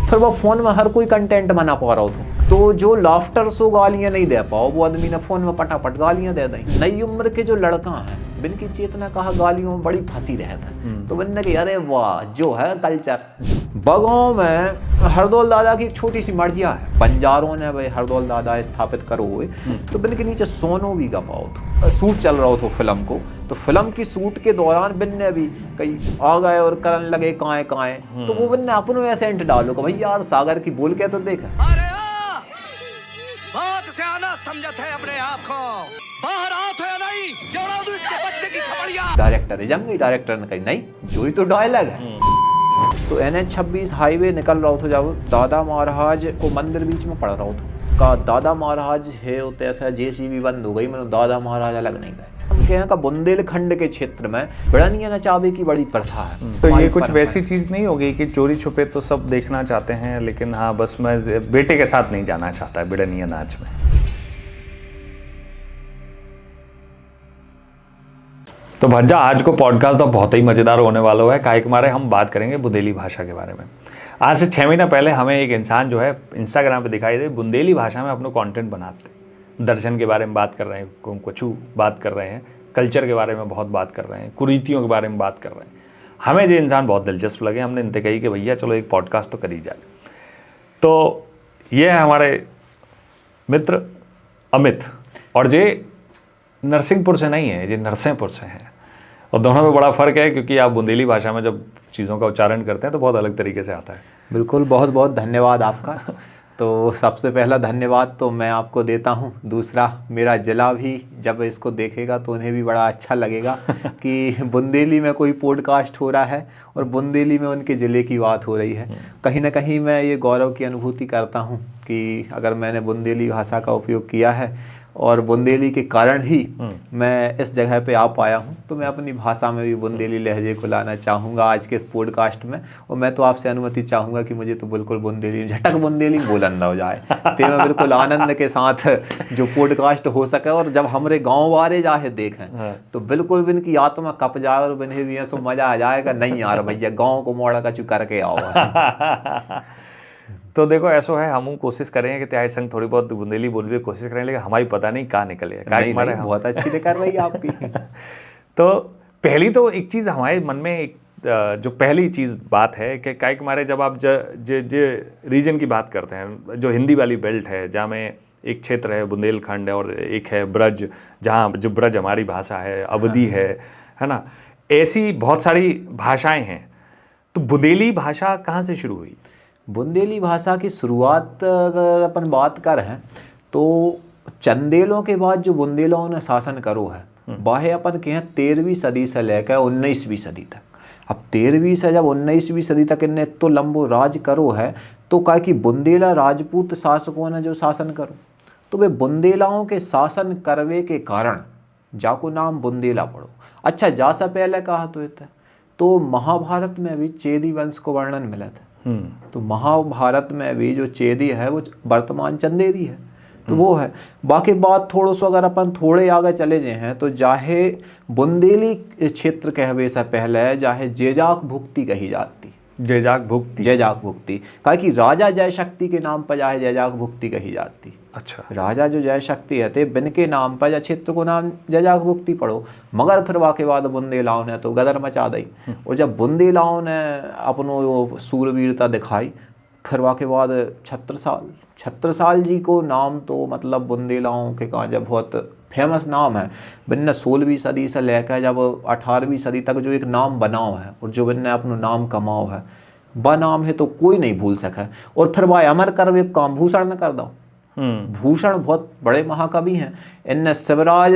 फिर वो फोन में हर कोई कंटेंट बना पा रहा हो तो जो लाफ्टर सो गालियां नहीं दे पाओ वो आदमी ने फोन में पटापट गालियां दे दी। नई उम्र के जो लड़का हैं बिन की चेतना कहा गालियों में बड़ी फंसी रहता है तो बनने की अरे वाह जो है कल्चर। बगांव में हरदौल दादा की एक छोटी सी मढ़िया है, बंजारों ने भाई हरदौल दादा स्थापित करो हुए तो बिन के नीचे सोनो भी गपाओ तो शूट चल रहा हो तो फिल्म को, तो फिल्म की शूट के दौरान बिन ने भी कई आ गए और करन लगे काए काए तो वो बिन ने अपनों एसेंट डालो कि भाई यार सागर की बोल के तो देखा बहुत सियाना समझत है अपने आप को, बाहर आओ तो या नहीं जोड़ा दो इसके बच्चे की खबड़िया। डायरेक्टर है जम गई, डायरेक्टर ने कही नहीं जो ही तो डायलॉग है। तो NH-26 हाईवे निकल रहा था जब दादा महाराज को मंदिर बीच में पड़ रहा था का दादा महाराज है तो ऐसा JCB बंद हो गई, मैंने दादा महाराज अलग नहीं गए। हम कहें का बुंदेलखंड के क्षेत्र में बिड़निया नचावे की बड़ी प्रथा है। तो ये कुछ वैसी चीज नहीं होगी कि चोरी छुपे तो सब देखना चाहते हैं लेकिन हाँ बस मैं बेटे के साथ नहीं जाना चाहता है बिड़निया नाच में। तो भज्जा आज को पॉडकास्ट तो बहुत ही मज़ेदार होने वाला है, काहे के मारे हम बात करेंगे बुंदेली भाषा के बारे में। आज से 6 महीना पहले हमें एक इंसान जो है इंस्टाग्राम पे दिखाई दे बुंदेली भाषा में अपना कंटेंट बनाते, दर्शन के बारे में बात कर रहे हैं, कुछ बात कर रहे हैं, कल्चर के बारे में बहुत बात कर रहे हैं, कुरीतियों के बारे में बात कर रहे हैं। हमें ये इंसान बहुत दिलचस्प लगे, हमने इनसे कही कि भैया चलो एक पॉडकास्ट तो करी जाए। तो ये है हमारे मित्र अमित और ये नरसिंहपुर से नहीं है, ये नरसिंहपुर से हैं और दोनों में बड़ा फ़र्क है क्योंकि आप बुंदेली भाषा में जब चीज़ों का उच्चारण करते हैं तो बहुत अलग तरीके से आता है। बिल्कुल, बहुत बहुत धन्यवाद आपका। तो सबसे पहला धन्यवाद तो मैं आपको देता हूँ, दूसरा मेरा जिला भी जब इसको देखेगा तो उन्हें भी बड़ा अच्छा लगेगा कि बुंदेली में कोई पॉडकास्ट हो रहा है और बुंदेली में उनके ज़िले की बात हो रही है। कहीं ना कहीं मैं ये गौरव की अनुभूति करता हूँ कि अगर मैंने बुंदेली भाषा का उपयोग किया है और बुंदेली के कारण ही मैं इस जगह पे आ पाया हूँ तो मैं अपनी भाषा में भी बुंदेली लहजे को लाना चाहूँगा आज के इस पॉडकास्ट में। और मैं तो आपसे अनुमति चाहूँगा कि मुझे तो बिल्कुल बुंदेली झटक बुंदेली बोलन हो जाए तो मैं बिल्कुल आनंद के साथ जो पॉडकास्ट हो सके और जब हमारे गाँव वाले जाए देखें तो बिल्कुल भी इनकी आत्मा कप जाए और बिन्हें भी ऐसा मज़ा आ जाएगा नहीं यार भैया गाँव को मोड़ा कचू करके आओ। तो देखो ऐसा है हम कोशिश करेंगे कि त्याग संग थोड़ी बहुत बुंदेली बोलने की कोशिश करेंगे लेकिन हमारी पता नहीं कहाँ निकले नहीं, बहुत अच्छी कर रही है आपकी। तो पहली तो एक चीज़ हमारे मन में एक जो पहली चीज़ बात है कि काहे मारे जब आप रीजन की बात करते हैं जो हिंदी वाली बेल्ट है जहाँ में एक क्षेत्र है बुंदेलखंड है और एक है ब्रज जहाँ जो ब्रज हमारी भाषा है, अवधी है ना, ऐसी बहुत सारी भाषाएं हैं। तो बुंदेली भाषा कहाँ से शुरू हुई? बुंदेली भाषा की शुरुआत अगर अपन बात कर हैं तो चंदेलों के बाद जो बुंदेलों ने शासन करो है वह अपन के 13वीं सदी से लेकर 19वीं सदी तक। अब 13वीं से जब 19वीं सदी तक इनने तो लंबो राज करो है तो कहा कि बुंदेला राजपूत शासकों ने जो शासन करो तो वे बुंदेलाओं के शासन करवे के कारण जाको नाम बुंदेला पड़ो। अच्छा जा सा पहले कहा तो महाभारत में भी चेदी वंश को वर्णन मिला था। तो महाभारत में भी जो चेदी है वो वर्तमान चंदेरी है तो वो है। बाकी बात थोड़ा सा अगर अपन थोड़े आगे चले जाए हैं तो जाहे बुंदेली क्षेत्र कहवे से पहले जाहे जेजाक भुक्ति कही जाती। जेजाक भुक्ति कहा कि राजा जय शक्ति के नाम पर जाहे जेजाक भुक्ति कही जाती। अच्छा, राजा जो जय शक्ति है थे बिन के नाम पर या क्षेत्र को नाम जेजाक भुक्ति पढ़ो। मगर फिर वाके बाद बुंदेलाओं ने तो गदर मचा दी और जब बुंदेलाओं ने अपनो सूरवीरता दिखाई फिर वाके बाद छत्रसाल जी को नाम तो मतलब बुंदेलाओं के कहा जब बहुत फेमस नाम है। बिन 16वीं सदी से लेकर जब 18वीं सदी तक जो एक नाम बनाओ है और जो बिन अपना नाम कमाओ है वह नाम है तो कोई नहीं भूल सके। और फिर वह अमर कर काम भूषण न कर दो। भूषण बहुत बड़े महाकवि हैं, इनने शिवराज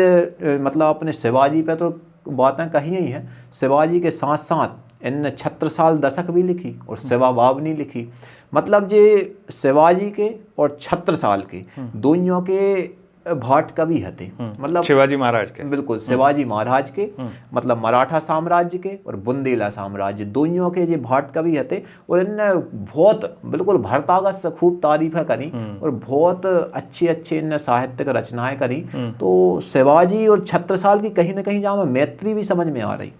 मतलब अपने शिवाजी पे तो बातें कही ही हैं, शिवाजी के साथ साथ इनने छत्रसाल दशक भी लिखी और शिवा बावनी लिखी। मतलब जे शिवाजी के और छत्रसाल के दोनों के भाट कवि हते, मतलब शिवाजी महाराज के, बिल्कुल शिवाजी महाराज के मतलब मराठा साम्राज्य के और बुंदेला साम्राज्य दोनों के जे भाट कवि हते और इनने बहुत बिल्कुल भरतागत से खूब तारीफें करी और बहुत अच्छे इनने साहित्यिक रचनाएं करी। तो शिवाजी और छत्रसाल की कहीं ना कहीं जहाँ मैत्री भी समझ में आ रही।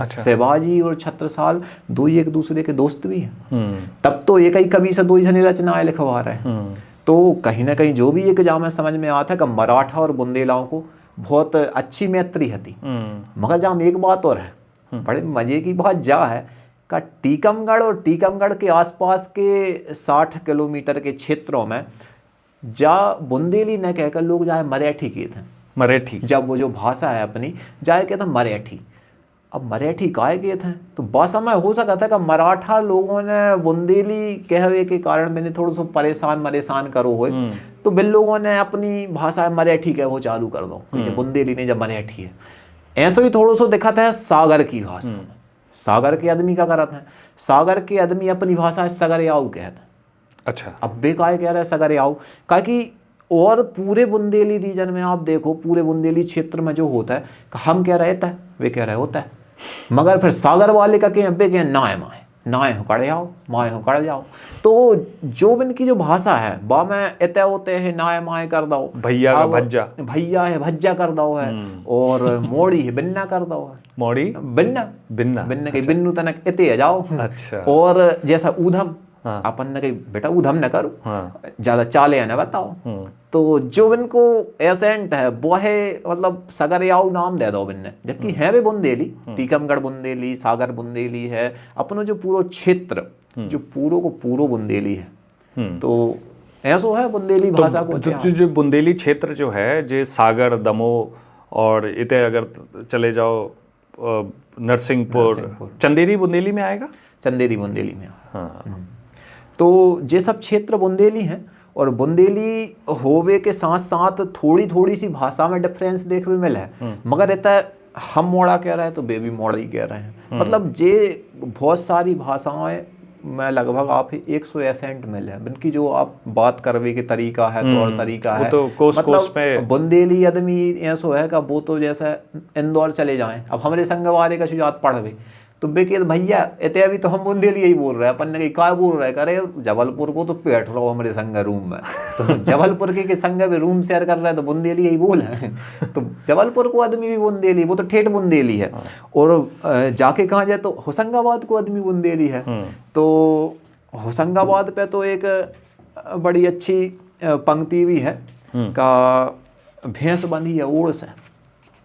शिवाजी और छत्रसाल दो ही एक दूसरे के दोस्त भी हैं। तब तो एक ही कवि से दो ही जने रचनाएं लिखवा रहे हैं। तो कहीं ना कहीं जो भी एक जाम समझ में आता है कि मराठा और बुंदेलाओं को बहुत अच्छी मैत्री थी। मगर जाम एक बात और है, बड़े मजे की बात जा है का टीकमगढ़ और टीकमगढ़ के आसपास के 60 किलोमीटर के क्षेत्रों में जा बुंदेली न कहकर लोग जाए मराठी के थे। मराठी, जब वो जो भाषा है अपनी जाए कहते मराठी। अब मराठी काहे के थे तो भाषा में हो सकता था कि मराठा लोगों ने बुंदेली कहवे के कारण मैंने थोड़ा सा परेशान करो हो, तो बिन लोगों ने अपनी भाषा मराठी कह वो चालू कर दो, जैसे बुंदेली नहीं जब मराठी है। ऐसा ही थोड़ा सा दिखाता है सागर की भाषा में। सागर के आदमी क्या करते हैं, सागर के आदमी अपनी भाषा सगरियाऊ कहते हैं। अच्छा, अब बे काय कह रहे हैं सगरियाऊ का कि और पूरे बुंदेली रीजन में आप देखो, पूरे बुंदेली क्षेत्र में जो होता है हम क्या रहता है वे कह रहे होता है, मगर फिर सागर वाले का कहें नाय माए नाय हो कड़ जाओ माए हो कड़ जाओ। तो जो इनकी जो भाषा है बा में एते होते हैं नाय माए कर दो, भैया का भज्जा, भैया है भज्जा कर दो है, और मोड़ी है बिन्ना कर दो है, मोड़ी बिन्ना बिन्ना बिन्ना के बिन्नू तनक एते आ जाओ। अच्छा, और जैसा ऊधम अपन ने कही बेटा ऊधम न करो, ज्यादा चाले न बताओ। तो जो इनको एसेंट है वो है मतलब सगरियाऊ नाम दे दो बिन्ने, जबकि है वे बुंदेली, टीकमगढ़ बुंदेली, सागर बुंदेली है, अपनो जो पूरा क्षेत्र जो पूरो को पूरो बुंदेली है। तो ऐसा है बुंदेली भाषा को। जो बुंदेली क्षेत्र जो है जे सागर, दमोह और इते अगर चले जाओ नरसिंहपुर, चंदेरी बुंदेली में आएगा, चंदेरी बुंदेली में। तो ये सब क्षेत्र बुंदेली हैं, और बुंदेली होवे के साथ साथ थोड़ी थोड़ी सी भाषा में डिफरेंस देखने मिला है। मगर रहता है हम मोड़ा कह रहे हैं तो बेबी मोड़ा ही कह रहे हैं। मतलब जे बहुत सारी भाषाएं में लगभग आप 100% मिले हैं, इनकी जो आप बात करवे के तरीका है, तौर तरीका है। तो कोस मतलब पे बुंदेली आदमी ऐसा है का वो तो जैसे इंदौर चले जाएं, अब हमारे संग वाले का शुजात पढ़वे तो बेके भैया इतने अभी तो हम बुंदेली यही बोल रहे हैं, अपन ने क्या बोल रहे हैं, करे जबलपुर को तो बैठ रहो हमारे संग रूम में, तो जबलपुर के संग में रूम शेयर कर रहे हैं तो बुंदेली यही बोल है। तो जबलपुर को आदमी भी बुंदेली, वो तो ठेठ बुंदेली है। और जाके कहाँ जाए तो होशंगाबाद को आदमी बुंदेली है। तो होशंगाबाद पे तो एक बड़ी अच्छी पंक्ति भी है का भैंस बंधी है ओढ़ से,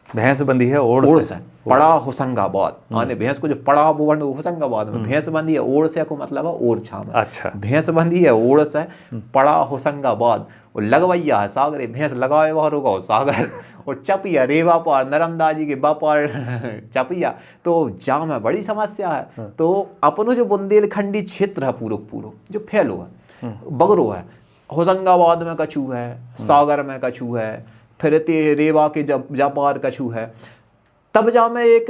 भैंस बंधी है ओढ़ से पड़ा होशंगाबाद, आने भैंस को जो पड़ा वो बंद होशंगाबाद में, भैंस बंधी है ओढ़ से को मतलब है ओढ़ छाम। अच्छा, भैंस बंधी है ओढ़ से पड़ा होशंगाबाद, और लगवैया है सागरे, भैंस लगाए बाहर होगा सागर, और चपिया रेवा पार नर्मदा जी के बापार चपिया। तो जाम है बड़ी समस्या है। तो अपनो जो बुंदेलखंडी क्षेत्र है पूरो जो फैलो है बगरो है, होशंगाबाद में कछु है, सागर में कछु है, फिर रेवा के जापार कछु है। तब जा में एक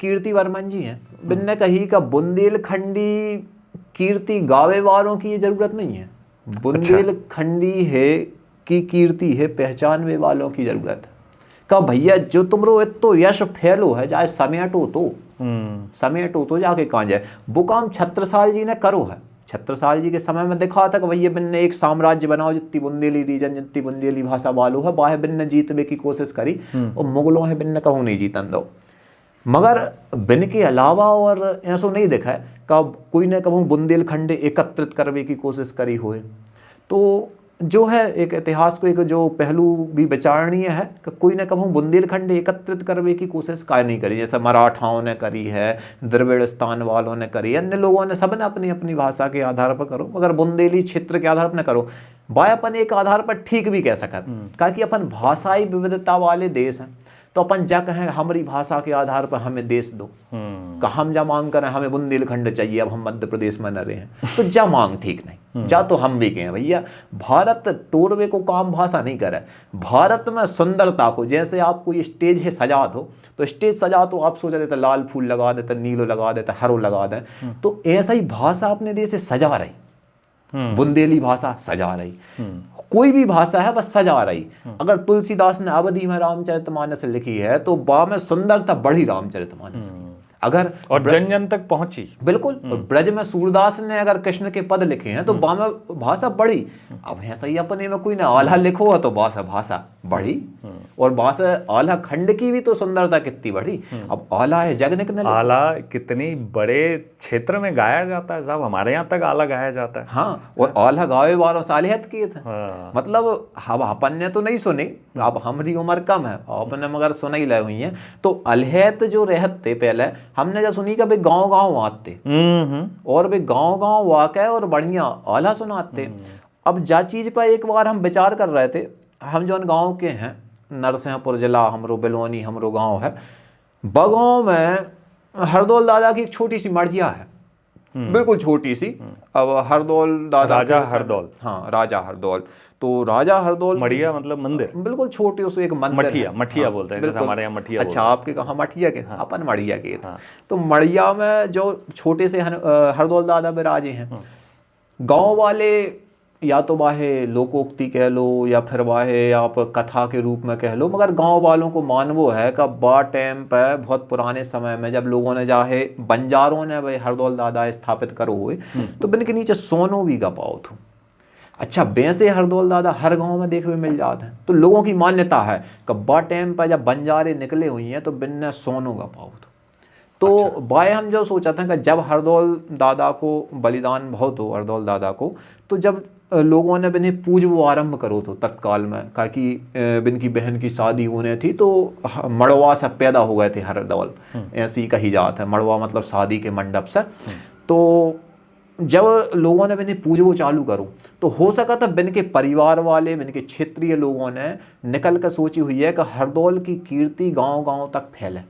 कीर्ति वर्मन जी हैं, बिन्ने कही का बुंदेलखंडी कीर्ति गावे वालों की ये जरूरत नहीं है, बुंदेलखंडी है की कीर्ति है पहचानवे वालों की जरूरत है। का भैया जो तुमरो तो यश फैलो है जाए समेटो तो जाके कहाँ जाए। वो काम छत्रसाल जी ने करो है। छत्रसाल जी के समय में देखा था कि भैया बिन्ने एक साम्राज्य बनाओ, जितनी बुंदेली रीजन जितनी बुंदेली भाषा वालों है बाहे बिन्ने जीतने की कोशिश करी, और मुगलों है बिन्ने कहूँ नहीं जीतन दो। मगर बिन के अलावा और ऐसा नहीं देखा है कब कोई ने कहूँ बुंदेलखंड एकत्रित करने की कोशिश करी हुए। तो जो है एक इतिहास को एक जो पहलू भी विचारणीय है कि कोई ने कहूँ बुंदेलखंड एकत्रित करने की कोशिश काय नहीं करी, जैसे मराठाओं ने करी है, द्रविड़स्तान वालों ने करी, अन्य लोगों ने, सब ने अपनी अपनी भाषा के आधार पर करो, मगर बुंदेली क्षेत्र के आधार पर न करो। बाय अपन एक आधार पर ठीक भी कह सकते, क्योंकि अपन भाषाई विविधता वाले देश हैं, तो अपन जा कहें हमारी भाषा के आधार पर हमें देश दो, का हम जा मांग करें हमें बुंदेलखंड चाहिए, अब हम मध्य प्रदेश में न रहे हैं, तो जा मांग ठीक नहीं, जा तो हम भी कहें भैया भारत तोड़वे को काम भाषा नहीं करे। भारत में सुंदरता को, जैसे आप कोई स्टेज है सजा दो, तो स्टेज सजा तो आप सोचा देते लाल फूल लगा देते, नीलो लगा देते, हरो लगा दें, तो ऐसा ही भाषा अपने देश से सजा रही, बुंदेली भाषा सजा रही, कोई भी भाषा है बस सजा रही। अगर तुलसीदास ने अवधि में रामचरितमानस लिखी है तो बा में सुंदरता बढ़ी रामचरितमानस की। अगर और जन जन तक पहुंची। बिल्कुल। और ब्रज में सूरदास ने अगर कृष्ण के पद लिखे हैं तो बामे भाषा बढ़ी। अब ऐसा ही अपने में कोई ना आल्हा लिखो है तो भाषा बढ़ी। और भाषा आल्हा खंड की भी तो सुंदरता कितनी बढ़ी। अब आल्हा है जगनिक ने आला कितनी बड़े क्षेत्र में गाया जाता है साहब, हमारे यहाँ तक आला गाया जाता है। हाँ, और आल्हा गावे वालों सालियत किए थे। हाँ। मतलब अब अपन ने तो नहीं सुनी, अब हमारी उम्र कम है, आपने मगर सुना ही लाई हुई है। तो अलहैत जो रहते पहले हमने जो सुनी कि भाई गाँव गाँव आते और वे गाँव गाँव वाक़ और बढ़िया आल्हा सुनाते। अब जा चीज़ पर एक बार हम विचार कर रहे थे, हम जो गाँव के हैं, नरसिंहपुर जिला हमरो बिलवानी हमरो गाँव है। बगाँव में हरदौल दादा की एक छोटी सी मढ़िया है, बिल्कुल छोटी सी। अब हरदौल दादा, राजा हरदौल, हाँ राजा हरदौल। तो राजा हरदौल मढ़िया मतलब मंदिर, बिल्कुल छोटे उसको एक मंदिर मठिया, है। मठिया हाँ, बोलते हैं, जैसे हमारे यहाँ मठिया अच्छा, बोलते हैं। आपके कहाँ मठिया के? हाँ। अपन मढ़िया के थे। हाँ। तो मढ़िया में जो छोटे से हरदौल दादा विराजे हैं, गांव वाले या तो वाहे लोकोक्ति कह लो या फिर वाहे आप कथा के रूप में कह लो, मगर गांव वालों को मानवो है कि बा टाइम पर बहुत पुराने समय में जब लोगों ने चाहे बंजारों ने भाई हरदौल दादा स्थापित करो हुए तो बिन के नीचे सोनो भी गपाओ थो। अच्छा, वैसे हरदौल दादा हर गांव में देखने मिल जाते हैं। तो लोगों की मान्यता है कि बा टाइम पर जब बंजारे निकले हुई हैं तो बिन ने सोनो गपाओ थो। तो अच्छा। बाय हम जो सोचा था कि जब हरदौल दादा को बलिदान बहुत हो हरदौल दादा को, तो जब लोगों ने बिन्हें पूजो आरंभ करो तो तत्काल में, ताकि बिन की बहन की शादी होने थी तो मड़वा से पैदा हो गए थे हरदौल, ऐसी कही जात है। मड़वा मतलब शादी के मंडप से। तो जब लोगों ने बिन्हें पूजो चालू करो तो हो सका था बिन के परिवार वाले, बिन के क्षेत्रीय लोगों ने निकल कर सोची हुई है कि हरदौल की कीर्ति गाँव गाँव तक फैले।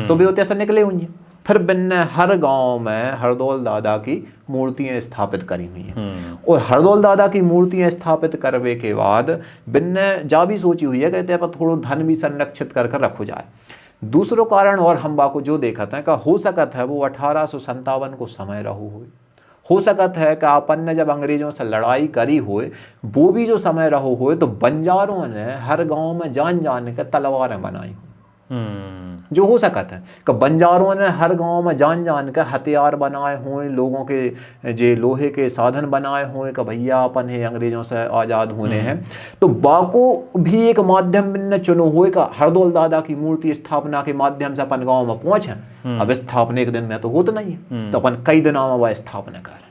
तो वे ऐसा निकले हुई हैं। फिर बिन ने हर गांव में हरदौल दादा की मूर्तियां स्थापित करी हुई हैं। और हरदौल दादा की मूर्तियां स्थापित करने के बाद बिन ने जा भी सोची हुई है कहते पर थोड़ा धन भी संरक्षित कर रखो जाए। दूसरो कारण और हम बाको जो देखा था कि हो सकत है वो 1857 को समय रहू हो सकत है कि अपन ने जब अंग्रेजों से लड़ाई करी होए वो भी जो समय रहो होए तो बंजारों ने हर गांव में जान जान के तलवारें बनाई जो हो सकता है कि बंजारों ने हर गांव में जान जान के हथियार बनाए हुए, लोगों के जे लोहे के साधन बनाए हुए कि भैया अपन है अंग्रेजों से आज़ाद होने हैं। तो बाको भी एक माध्यम ने चुनो हुए का हरदौल दादा की मूर्ति स्थापना के माध्यम से अपन गांव में पहुंचे। अब स्थापना एक दिन में तो होता नहीं है, तो अपन कई दिनों में वह स्थापना कर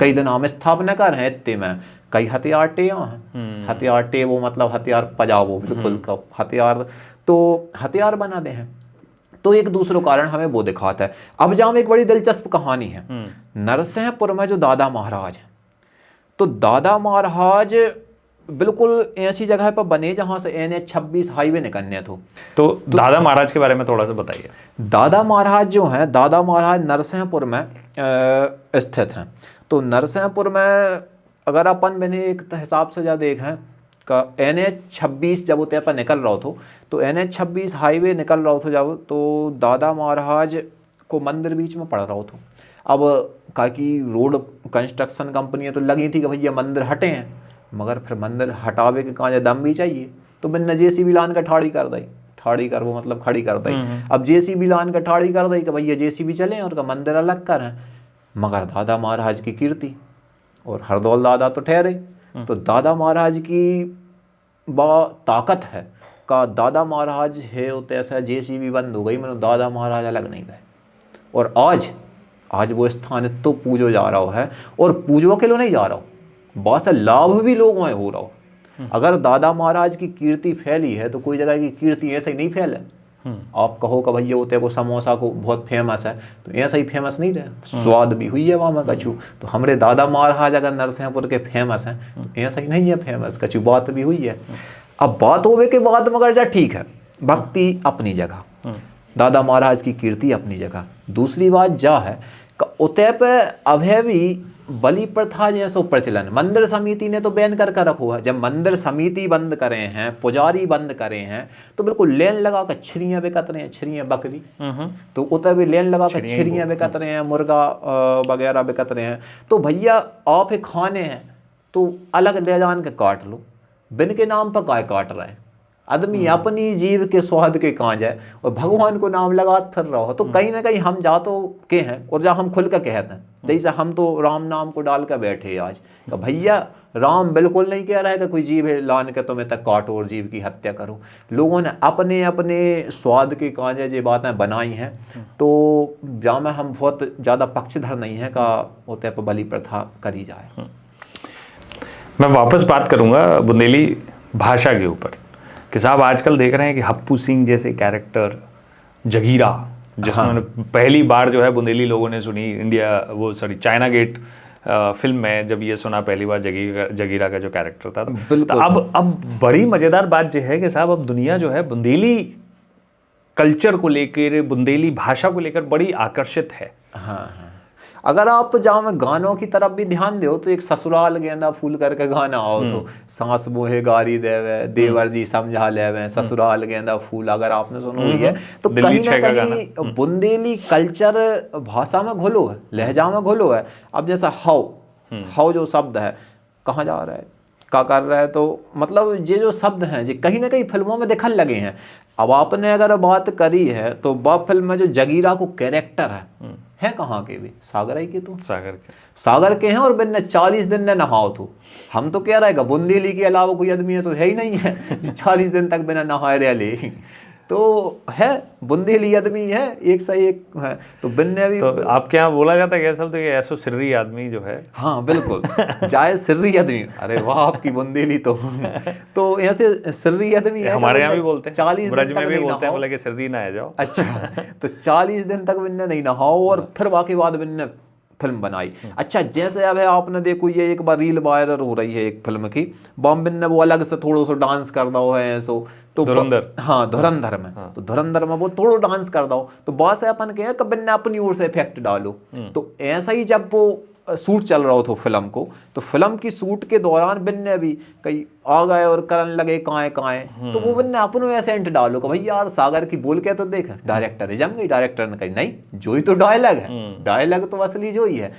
कई दिनों में स्थापना कर हैं। इतने में कई हथियार टे हैं। हथियार टे वो मतलब हथियार पजावो बिल्कुल का हथियार, तो हथियार बना दे हैं। तो एक दूसरा कारण हमें वो दिखाता है। अब जहाँ एक बड़ी दिलचस्प कहानी है, नरसिंहपुर में जो दादा महाराज हैं, तो दादा महाराज बिल्कुल ऐसी जगह पर बने जहाँ से NH 26 हाईवे निकलने तो दादा महाराज के बारे में थोड़ा सा बताइए। दादा महाराज जो हैं, दादा महाराज नरसिंहपुर में स्थित हैं। तो नरसिंहपुर में अगर अपन मैंने एक हिसाब से जा देखें का NH 26 जब उतने पर निकल रहा था तो NH 26 हाईवे निकल रहा था जब, तो दादा महाराज को मंदिर बीच में पड़ रहा था। अब का कि रोड कंस्ट्रक्शन कंपनियाँ तो लगी थी कि भैया मंदिर हटे हैं, मगर फिर मंदिर हटावे के कहाँ दम भी चाहिए। तो मैंने JCB लान का ठाड़ी कर दी, ठाड़ी कर वो मतलब खड़ी कर दी। अब JCB लान का ठाड़ी कर दी कि भैया JCB चलें और का मंदिर अलग करें, मगर दादा महाराज की कीर्ति और हरदौल दादा तो ठहरे। तो दादा महाराज की बा ताकत है का दादा महाराज है उतने ऐसा JCB बंद हो गई, मैंने दादा महाराज अलग नहीं गए। और आज वो स्थान तो पूजो जा रहा है, और पूजो के लिए नहीं जा रहा हो, बहुत सा लाभ भी लोगों में हो रहा हो। अगर दादा महाराज की कीर्ति फैली है तो कोई जगह की कीर्ति ऐसे ही नहीं फैले। आप कहो कि भैया होते को समोसा को बहुत फेमस है, तो ऐसा ही फेमस नहीं रहे, स्वाद भी हुई है वहाँ में कछु। तो हमारे दादा महाराज अगर नरसिंहपुर के फेमस हैं तो ऐसा ही नहीं है फेमस, कछु बात भी हुई है। अब बात होवे के बाद मगर जा ठीक है, भक्ति अपनी जगह, दादा महाराज की कीर्ति अपनी जगह। दूसरी बात जा है उतय पे अभय भी बलि प्रथा जैसो प्रचलन मंदिर समिति ने तो बैन कर रखो है। जब मंदिर समिति बंद करे हैं, पुजारी बंद करे हैं, तो बिल्कुल लेन लगा कर छिरियाँ बिकत रहे हैं, छिरियाँ बकरी, तो उतर भी लेन लगा कर छिरियाँ बिकत रहे हैं, मुर्गा वगैरह बिकत रहे हैं। तो भैया आप खाने हैं तो अलग ले जान के काट लो, बिन के नाम पर काय काट रहे हैं। आदमी अपनी जीव के स्वाद के कांज है और भगवान को नाम लगात फिर रहा हो, तो कहीं ना कहीं हम जातो के हैं और जब हम खुल कर कहते हैं, जैसे हम तो राम नाम को डाल कर बैठे आज, तो भैया राम बिल्कुल नहीं कह रहा है कि कोई जीव है लान के तुम्हें तक काटो और जीव की हत्या करो। लोगों ने अपने अपने स्वाद के कांजे ये बातें बनाई हैं, तो जहाँ में हम बहुत ज़्यादा पक्षधर नहीं है का होते पर बलि प्रथा करी जाए। मैं वापस बात करूंगा बुंदेली भाषा के ऊपर कि साहब आजकल देख रहे हैं कि हप्पू सिंह जैसे कैरेक्टर, जगीरा जिसमें पहली बार जो है बुंदेली लोगों ने सुनी, चाइना गेट फिल्म में जब ये सुना पहली बार जगीरा का जो कैरेक्टर था, तो अब बड़ी मज़ेदार बात यह है कि साहब अब दुनिया जो है बुंदेली कल्चर को लेकर, बुंदेली भाषा को लेकर बड़ी आकर्षित है। हाँ। अगर आप जहाँ में गानों की तरफ भी ध्यान दो तो एक ससुराल गेंदा फूल करके गाना आओ, तो सास मोहे गारी देवे, देवर जी समझा लेवे, ससुराल गेंदा फूल, अगर आपने सुनो है तो कहीं ना कहीं बुंदेली कल्चर भाषा में घुलो है, लहजा में घुलो है। अब जैसा हाउ जो शब्द है, कहाँ जा रहा है, क्या कर रहा है, तो मतलब ये जो शब्द हैं ये कहीं ना कहीं फिल्मों में दिखने लगे हैं। अब आपने अगर बात करी है तो वह फिल्म में जो जगीरा को कैरेक्टर है कहाँ के भी, सागर के, तो सागर के हैं और बिन्ने 40 दिन ने नहाओ, तो हम तो कह रहे हैं बुंदेली के अलावा कोई आदमी ऐसा है ही नहीं है जो 40 दिन तक बिना नहाए रह ले, तो है बुंदेली आदमी है एक से एक है। तो बिन्ने भी, तो आपके यहाँ बोला जाता है क्या शब्द, ऐसो सिर्री आदमी जो है? हाँ बिल्कुल, जाए सिर्री आदमी, अरे वाह आपकी बुंदेली तो ऐसे सिर्री आदमी है, हमारे यहाँ भी बोलते हैं, 40 ब्रज में भी बोलते हैं, बोले कि सिर्री ना आ जाओ। अच्छा, तो 40 दिन तक बिन्ने नहीं नहाओ और फिर बाकी बाद बिन्ने फिल्म बनाई। अच्छा, जैसे अब है आपने देखो ये एक बार रील वायरल हो रही है एक फिल्म की, बॉम्बिन ने वो अलग से थोड़ा सा डांस कर दो है ऐसो, तो धुरंधर, हाँ धुरंधर में, तो धुरंधर में वो थोड़ा डांस कर दो, तो बॉस है अपन कहे कब बिन्ने अपनी ओर से इफेक्ट डालो। तो ऐसा ही जब वो शूट चल रहा हो तो फिल्म को, तो फिल्म की शूट के दौरान बिन्ने भी कहीं आ गए और करन लगे काए, तो वो बिन्ने अपनों एसेंट डालो कि भाई यार सागर की बोल के तो देख, डायरेक्टर है जम गई, डायरेक्टर ने कही नहीं जो ही तो डायलॉग है, डायलॉग तो असली जो ही है,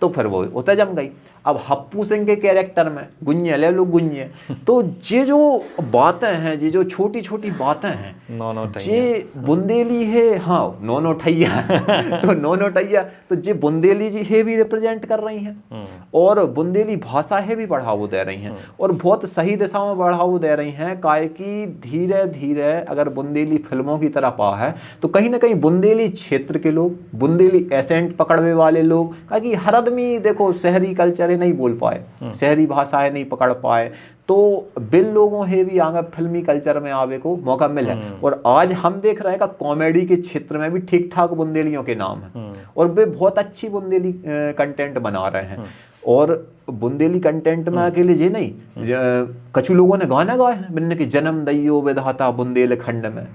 तो फिर वो उतर जम गई। अब हप्पू सिंह के कैरेक्टर में गुंजे ले लो गुंजे, तो ये जो बातें हैं, ये जो छोटी छोटी बातें हैं, ये बुंदेली है, हाँ नोनो ठैया तो नोनो ठैया, तो ये बुंदेली जी है भी रिप्रेजेंट कर रही हैं और बुंदेली भाषा है भी बढ़ावा दे रही हैं और बहुत सही दिशा में बढ़ावा दे रही हैं। काहे कि धीरे धीरे अगर बुंदेली फिल्मों की तरफ आ है तो कहीं ना कहीं बुंदेली क्षेत्र के लोग, बुंदेली एसेंट पकड़ने वाले लोग, काहे कि हर आदमी देखो शहरी कल्चर नहीं बोल पाए, शहरी भाषाएं नहीं पकड़ पाए, तो बिल लोगों है भी आगे फिल्मी कल्चर में आवे को मौका मिला। और आज हम देख रहे हैं कि कॉमेडी के क्षेत्र में भी ठीक ठाक बुंदेलियों के नाम हैं और वे बहुत अच्छी बुंदेली कंटेंट बना रहे हैं। और बुंदेली कंटेंट में अकेले ये नहीं, कछु लोगों ने गाना गाए हैं, बिन्ने की जन्म दैयो विधाता बुंदेलखंड में,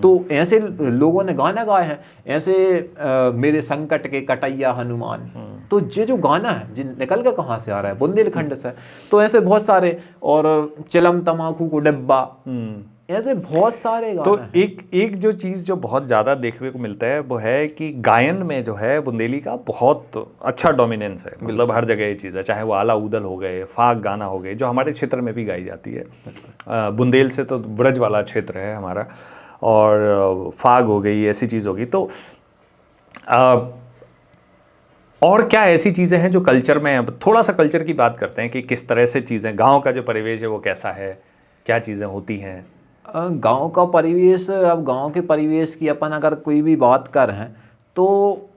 तो ऐसे लोगों ने गाना गाए हैं, ऐसे मेरे संकट के कटैया हनुमान, तो ये जो गाना है ये निकल के कहाँ से आ रहा है, बुंदेलखंड से। तो ऐसे बहुत सारे, और चिलम तमाकू को डिब्बा, ऐसे बहुत सारे गाने। तो एक जो चीज़ जो बहुत ज़्यादा देखने को मिलता है वो है कि गायन में जो है बुंदेली का बहुत अच्छा डोमिनेंस है, मतलब हर जगह ये चीज़ है, चाहे वो आला उदल हो गए, फाग गाना हो गए, जो हमारे क्षेत्र में भी गाई जाती है। बुंदेल से तो ब्रज वाला क्षेत्र है हमारा, और फाग हो गई, ऐसी चीज़ होगी। तो और क्या ऐसी चीज़ें हैं जो कल्चर में, अब थोड़ा सा कल्चर की बात करते हैं कि किस तरह से चीज़ें, गाँव का जो परिवेश है वो कैसा है, क्या चीज़ें होती हैं गांव का परिवेश। अब गांव के परिवेश की अपन अगर कोई भी बात कर हैं तो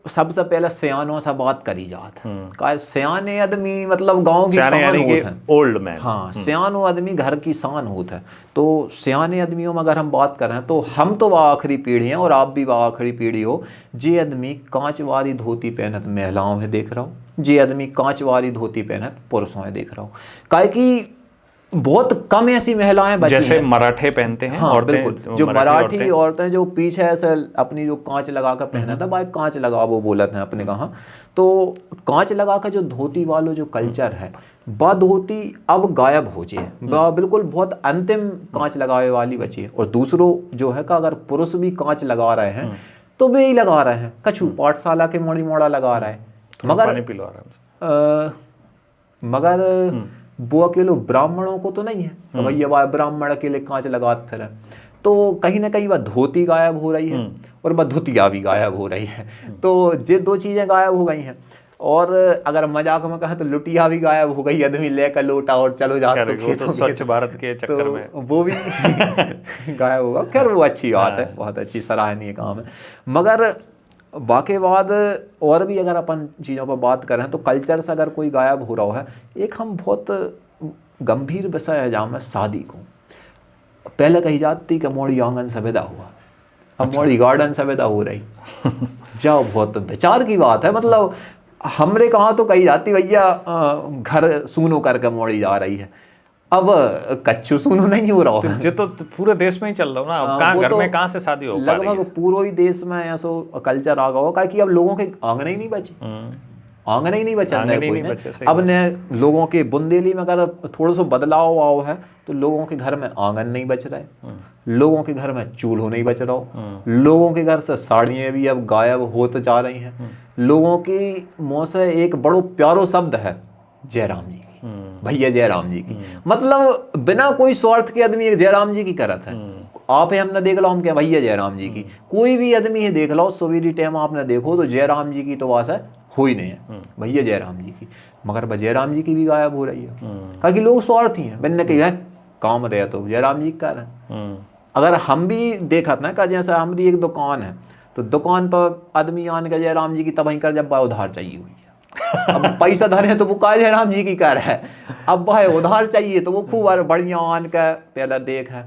सबसे पहले सियानों से बात करी जात है। का सियाने आदमी मतलब गांव की शान होते हैं, ओल्ड मैन। हाँ, सियानो आदमी घर की शान होता है। तो सियाने आदमियों में अगर हम बात करें तो हम तो वह आखिरी पीढ़ी हैं और आप भी वह आखिरी पीढ़ी हो। जे आदमी कांच वाली धोती पहनत महिलाओं है देख रहा हूँ, जे आदमी कांच वाली धोती पहनत पुरुषों है देख रहा हूँ। काहे कि बहुत कम ऐसी महिलाएं बची जैसे हैं, मराठे पहनते हैं। हाँ बिल्कुल, जो मराठी औरतें जो पीछे ऐसे अपनी जो कांच लगा कर पहना था, भाई कांच लगा वो बोलते हैं अपने कहाँ, तो कांच लगा कर जो धोती वालों जो कल्चर है, वह धोती अब गायब हो जाए, वह बिल्कुल बहुत अंतिम कांच लगावे वाली बची है। और दूसरों जो है का अगर पुरुष भी कांच लगा रहे हैं तो वे ही लगा रहे हैं, कछु पाठशाला के मोड़ी मोड़ा लगा रहा है, मगर वो अकेले ब्राह्मणों को तो नहीं है तो भैया वह ब्राह्मण अकेले कांच लगात फिर, तो कहीं ना कहीं वह धोती गायब हो रही है और वह धुतिया भी गायब हो रही है। तो ये दो चीज़ें गायब हो गई हैं। और अगर मजाक में कहें तो लुटिया भी गायब हो गई, आदमी लेकर लोटा और चलो जाते तो स्वच्छ भारत के चक्कर में वो भी गायब होगा। खैर वो अच्छी बात है, बहुत अच्छी सराहनीय काम है। मगर बाकी बाद और भी अगर अपन चीज़ों पर बात करें तो कल्चर से अगर कोई गायब हो रहा है, एक हम बहुत गंभीर विषय है जहाँ में शादी को पहले कही जाती कि मोड़ी आंगन से विदा हुआ, अब मोड़ी गार्डन से विदा हो रही। जाओ बहुत विचार की बात है। मतलब हमरे कहाँ तो कही जाती भैया घर सूनो करके मोड़ी जा रही है, अब कच्चू सूनो नहीं हो रहा है। ये तो पूरे देश में ही चल रहा हो ना, कहाँ घर में कहाँ से शादी हो, लगभग पूरे ही देश में ऐसा कल्चर आ गया होगा कि अब लोगों के आंगन ही नहीं बचे, आंगन ही नहीं बचा कोई। अब ने लोगों के बुंदेली में अगर थोड़ा सा बदलाव आओ है तो लोगों के घर में आंगन नहीं बच रहे, लोगों के घर में चूल्हो नहीं बच रहा, लोगों के घर से साड़ियाँ भी अब गायब होते जा रही हैं। लोगों की मुँह से एक बड़ो प्यारो शब्द है जयराम जी की, भैया जयराम जी की। मतलब बिना कोई स्वार्थ के आदमी एक जयराम जी की करत है। आप ही हमने देख लो, हम क्या भैया जयराम जी की, कोई भी आदमी है देख लो सवेरे टाइम आपने देखो तो जयराम जी की तो वास है हो ही नहीं है, भैया जयराम जी की। मगर जयराम जी की भी गायब हो रही है क्योंकि लोग स्वार्थी हैं। मैंने कही है काम रहे तो जयराम जी का रहे। अगर हम भी देखत ना का जैसे हमारी एक दुकान है तो दुकान पर आदमी आने का जयराम जी की तब कर जब उधार चाहिए हुई है। अब पैसा धरे तो वो का जयराम जी की कर है, अब भाई उधार चाहिए तो वो खूब बढ़िया आन का पहले देख है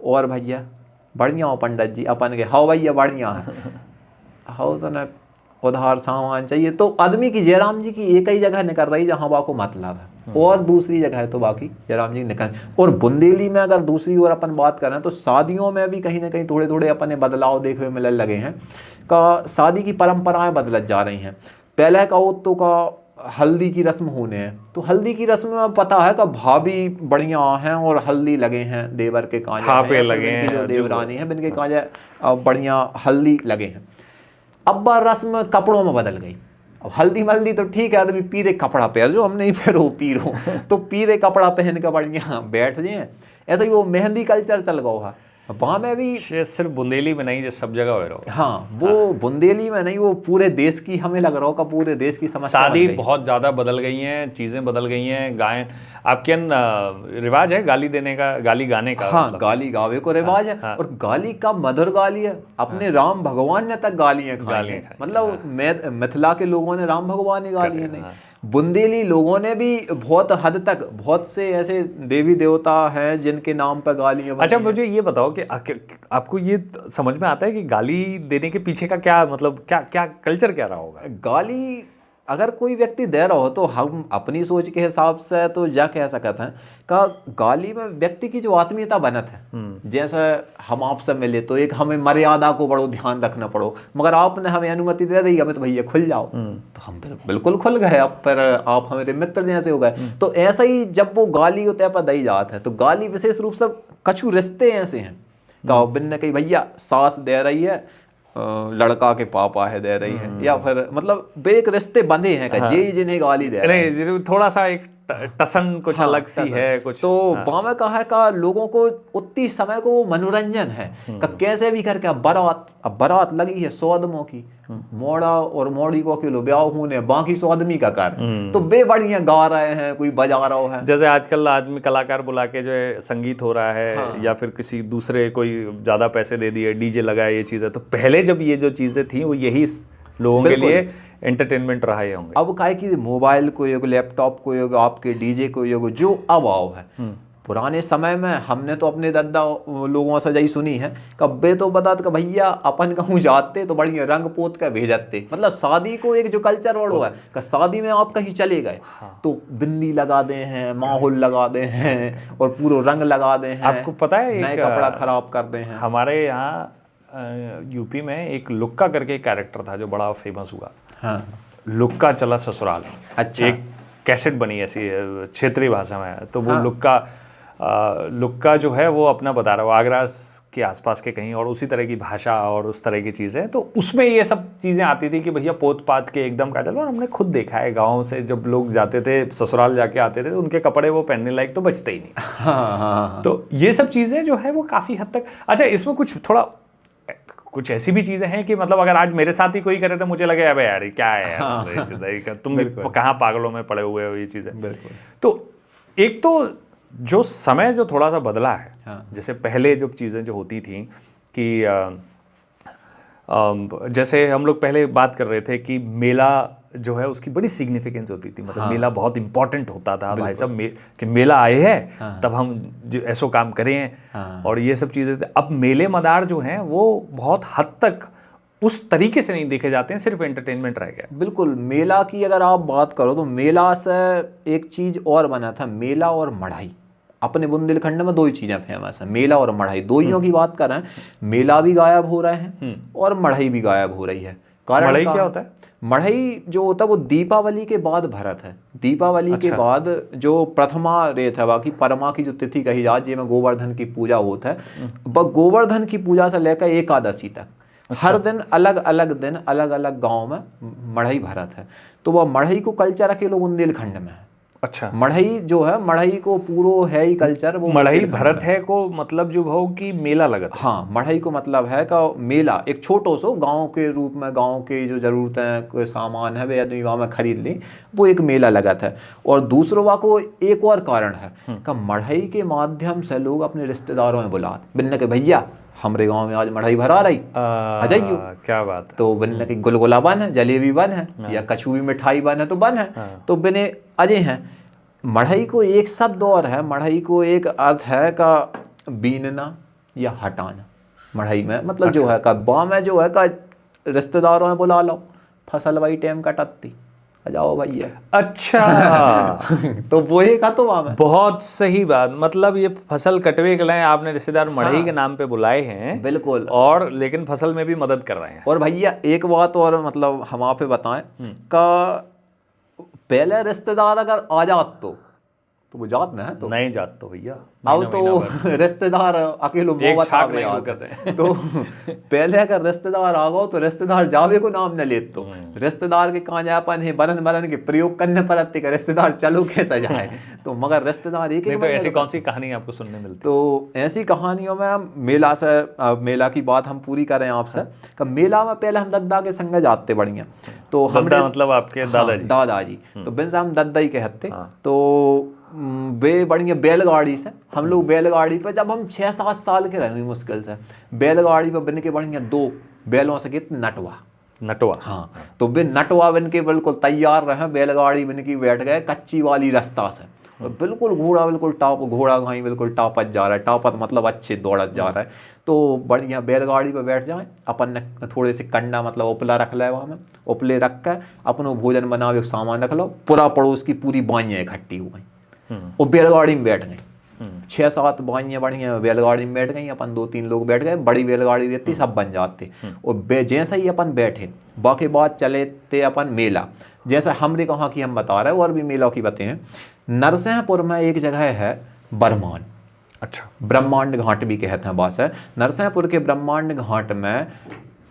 और भैया बढ़िया हो पंडित जी अपन के हाँ भैया बढ़िया है हाँ तो ना उधार सामान चाहिए। तो आदमी की जयराम जी की एक ही जगह निकल रही जहाँ बाको मतलब है और दूसरी जगह है तो बाकी जयराम जी निकल। और बुंदेली में अगर दूसरी ओर अपन बात करें तो शादियों में भी कहीं ना कहीं थोड़े थोड़े अपने बदलाव देखने मिलने लगे हैं का शादी की परंपराएं बदलत जा रही हैं। पहले का तो का हल्दी की रस्म होने हैं तो हल्दी की रस्म में पता है का भाभी बढ़िया हैं और हल्दी लगे हैं देवर के कांजे लगे हैं, जो देवरानी है बिनके कांजे बढ़िया हल्दी लगे हैं। अब रस्म कपड़ों में बदल गई। अब हल्दी मल्दी तो ठीक है आदमी पीरे कपड़ा पहन जो, हम नहीं पहनो पीरो तो पीरे कपड़ा पहन के बढ़िया बैठ जाए। ऐसा ही वो मेहंदी कल्चर चल गया है वहाँ में भी, सिर्फ बुंदेली में नहीं, जो सब जगह हो रहा हो। हाँ वो बुंदेली में नहीं, वो पूरे देश की हमें लग रहा होगा पूरे देश की समस्या। शादी बहुत ज़्यादा बदल गई हैं, चीज़ें बदल गई हैं। गायन आपके रिवाज है गाली देने का, गाली गाने का? हाँ मतलब। गाली गावे को रिवाज है। हाँ। और गाली का मधुर गाली है अपने राम भगवान ने तक गालियाँ खाई हैं। मतलब मिथिला के लोगों ने राम भगवान ने गालियाँ नहीं, बुंदेली लोगों ने भी बहुत हद तक बहुत से ऐसे देवी देवता हैं जिनके नाम पर गालियाँ। अच्छा मुझे ये बताओ कि आपको ये समझ में आता है कि गाली देने के पीछे का क्या मतलब क्या कल्चर क्या रहा होगा? गाली अगर कोई व्यक्ति दे रहा हो तो हम अपनी सोच के हिसाब से तो जा कह सकते हैं का गाली में व्यक्ति की जो आत्मीयता बनत है। जैसे हम आपसे मिले तो एक हमें मर्यादा को बड़ो ध्यान रखना पड़ो, मगर आपने हमें अनुमति दे दी हमें तो भैया खुल जाओ तो हम बिल्कुल खुल गए। अब फिर आप हमारे मित्र जैसे हो गए। तो ऐसा ही जब वो गाली को तय पर दी जात है तो गाली विशेष रूप से कछु रिश्ते ऐसे हैं का बिन कही भैया सास दे रही है लड़का के पापा है दे रही है, या फिर मतलब बेक रिश्ते बंधे हैं का जे जिन्हें गाली दे रहे हैं। थोड़ा सा एक टसन कुछ अलग सी है कुछ। तो बामे कहा है का लोगों को उतनी समय को मनोरंजन है का कैसे भी करके अब बारात लगी है 100 आदमों की, मोड़ा और मोड़ी को अकेलो ब्याह होने बाकी 100 आदमी का कर तो बे बढ़िया गा रहे हैं, कोई बजा रहा है। जैसे आजकल आदमी कलाकार बुला के जो है संगीत हो रहा है। हाँ। या फिर किसी दूसरे कोई ज्यादा पैसे दे दिए डीजे लगाए ये चीजें। तो पहले जब ये जो चीजें थी वो यही लोगों के लिए एंटरटेनमेंट रहा है होंगे। अब काहे कि मोबाइल को योग, लैपटॉप को योग, आपके डीजे को योग जो अब आओ है। पुराने समय में हमने तो अपने दादा लोगों से यही सुनी है कब्बे तो बतात का भैया अपन कहूँ जाते तो बढ़िया रंग पोत के भेजते। मतलब शादी को एक जो कल्चर वालों है का शादी में आप कहीं चले गए तो बिंदी लगा दे हैं, माहौल लगा दे हैं और पूरा रंग लगा दे हैं। आपको पता है नए कपड़ा खराब कर दे हैं। हमारे यहाँ यूपी में एक लुक्का करके एक कैरेक्टर था जो बड़ा फेमस हुआ। हाँ। लुक्का चला ससुराल। अच्छा। एक कैसेट बनी ऐसी क्षेत्रीय भाषा में। तो वो हाँ। लुक्का लुक का जो है वो अपना बता रहा हूँ, आगरा के आसपास के कहीं, और उसी तरह की भाषा और उस तरह की चीज़ें, तो उसमें ये सब चीज़ें आती थी कि भैया पोत पात के एकदम काजल। और हमने खुद देखा है गाँव से जब लोग जाते थे ससुराल जाके आते थे, उनके कपड़े वो पहनने लायक तो बचते ही नहीं। हाँ। तो ये सब चीज़ें जो है वो काफ़ी हद तक, अच्छा इसमें कुछ ऐसी भी चीज़ें हैं कि मतलब अगर आज मेरे साथ ही कोई करे तो मुझे लगे अबे यार ये क्या है यार, मतलब ये चीज़ें, तुम भी कहाँ पागलों में पड़े हुए हो ये चीज़ें। बिल्कुल। तो एक तो जो समय जो थोड़ा सा बदला है, हाँ। जैसे पहले जो चीज़ें जो होती थी कि जैसे हम लोग पहले बात कर रहे थे कि मेला जो है उसकी बड़ी सिग्निफिकेंस होती थी, मतलब मेला बहुत इंपॉर्टेंट होता था भाई साहब, कि मेला आए हैं तब हम जो ऐसो काम करें, और ये सब चीज़ें। अब मेले मदार जो हैं वो बहुत हद तक उस तरीके से नहीं देखे जाते हैं, सिर्फ एंटरटेनमेंट रह गया। बिल्कुल। मेला की अगर आप बात करो तो मेला से एक चीज़ और बना था, मेला और मढ़ाई। अपने बुंदेलखंड में दो ही चीज़ें फेमस हैं, मेला और मढ़ाई। दोइयों की बात कर रहे हैं, मेला भी गायब हो रहे हैं और मढ़ाई भी गायब हो रही है। कारण मढ़ई क्या होता है? मढ़ई जो होता है वो दीपावली के बाद भरत है। दीपावली के बाद जो प्रथमा रेत है, बाकी परमा की जो तिथि कही जाती है, में गोवर्धन की पूजा होता है। गोवर्धन की पूजा से लेकर एकादशी तक हर दिन अलग अलग दिन अलग अलग गांव में मढ़ई भरत है। तो वह मढ़ई को कल्चर अकेले बुंदेलखंड में है। अच्छा, मढ़ई जो है, मढ़ई को पूरो है ही कल्चर वो मढ़ई भरत है को मतलब जो भाव की मेला लगता है। हाँ, मढ़ई को मतलब है का मेला, एक छोटो सो गांव के रूप में, गांव के जो जरूरतें कोई सामान है वे आदमी गाँव में खरीद ली, वो एक मेला लगा था। और दूसरों वा को एक और कारण है का मढ़ई के माध्यम से लोग अपने रिश्तेदारों में बुला बिन्ने के भैया हमारे गांव में आज मढ़ई भरा रही, आ जाइयो। क्या बात है। तो बिन्ने की गुलगुला बन है, जलेबी बन है, या कछुई मिठाई बन है तो बन है, तो बिने अजय हैं। मढ़ई को एक शब्द और है, मढ़ई को एक अर्थ है का बीनना या हटाना। मढ़ई में मतलब जो है का बा में जो है का रिश्तेदारों में बुला लो, फसल वही टाइम कटती, आ जाओ भैया। अच्छा तो वो एक का तो बा में बहुत सही बात, मतलब ये फसल कटवे के लिए आपने रिश्तेदार मढ़ई के नाम पे बुलाए हैं। बिल्कुल। और लेकिन फसल में भी मदद कर रहे हैं। और भैया एक बात और मतलब हम आप पे बताएं का पहले रिश्तेदार अगर आ जात तो वो जात ना है, तो नहीं जात तो भैया अब तो रिश्तेदार अकेलो तो पहले अगर रिश्तेदार आ गो तो रिश्तेदार जावे को नाम न ले, तो रिश्तेदार के कहाँ जापन है बरन बरन के प्रयोग करने पड़ते का रिश्तेदार चलो कैसे जाए। तो मगर रिश्तेदार एक तो ऐसी कौन सी कहानी आपको सुनने मिलती? तो ऐसी कहानियों में हम मेला से, मेला की बात हम पूरी करें आपसे, का मेला में पहले हम दद्दा के संग जाते बढ़िया। तो हम मतलब आपके दादाजी? दादाजी तो बिन से हम दद्दा ही कहते। तो वे बढ़िया बैलगाड़ी से, हम लोग बैलगाड़ी पे जब हम 6-7 साल के रहे मुश्किल से, बैलगाड़ी पे बन के बढ़िया 2 बैलों से कित नटवा। हाँ, तो वे नटवा बन के बिल्कुल तैयार रहे, बैलगाड़ी बन के बैठ गए कच्ची वाली रास्ता से, और बिल्कुल घोड़ा बिल्कुल घोड़ा घाई बिल्कुल टापत जा रहा है, टापत मतलब अच्छे दौड़त जा रहा है। तो बढ़िया बैलगाड़ी पे बैठ जाए, अपन ने थोड़े से कंडा मतलब उपला रख ले, वहाँ में उपले रख कर अपनो भोजन बनावे सामान रख लो, पूरा पड़ोस की पूरी बाइयाँ इकट्ठी हो गई और बैलगाड़ी में बैठ गई। 6-7 बाइयाँ बढ़िया बैलगाड़ी में बैठ गई, अपन 2-3 लोग बैठ गए, बड़ी बैलगाड़ी रहती सब बन जाते। और जैसे ही अपन बैठे बाकी बात चले थे अपन मेला, जैसे हमने कहा कि हम बता रहे हैं और भी मेला की बातें हैं। नरसिंहपुर में एक जगह है बरमान, अच्छा, ब्रह्मांड घाट भी कहते हैं बात है। नरसिंहपुर के ब्रह्मांड घाट में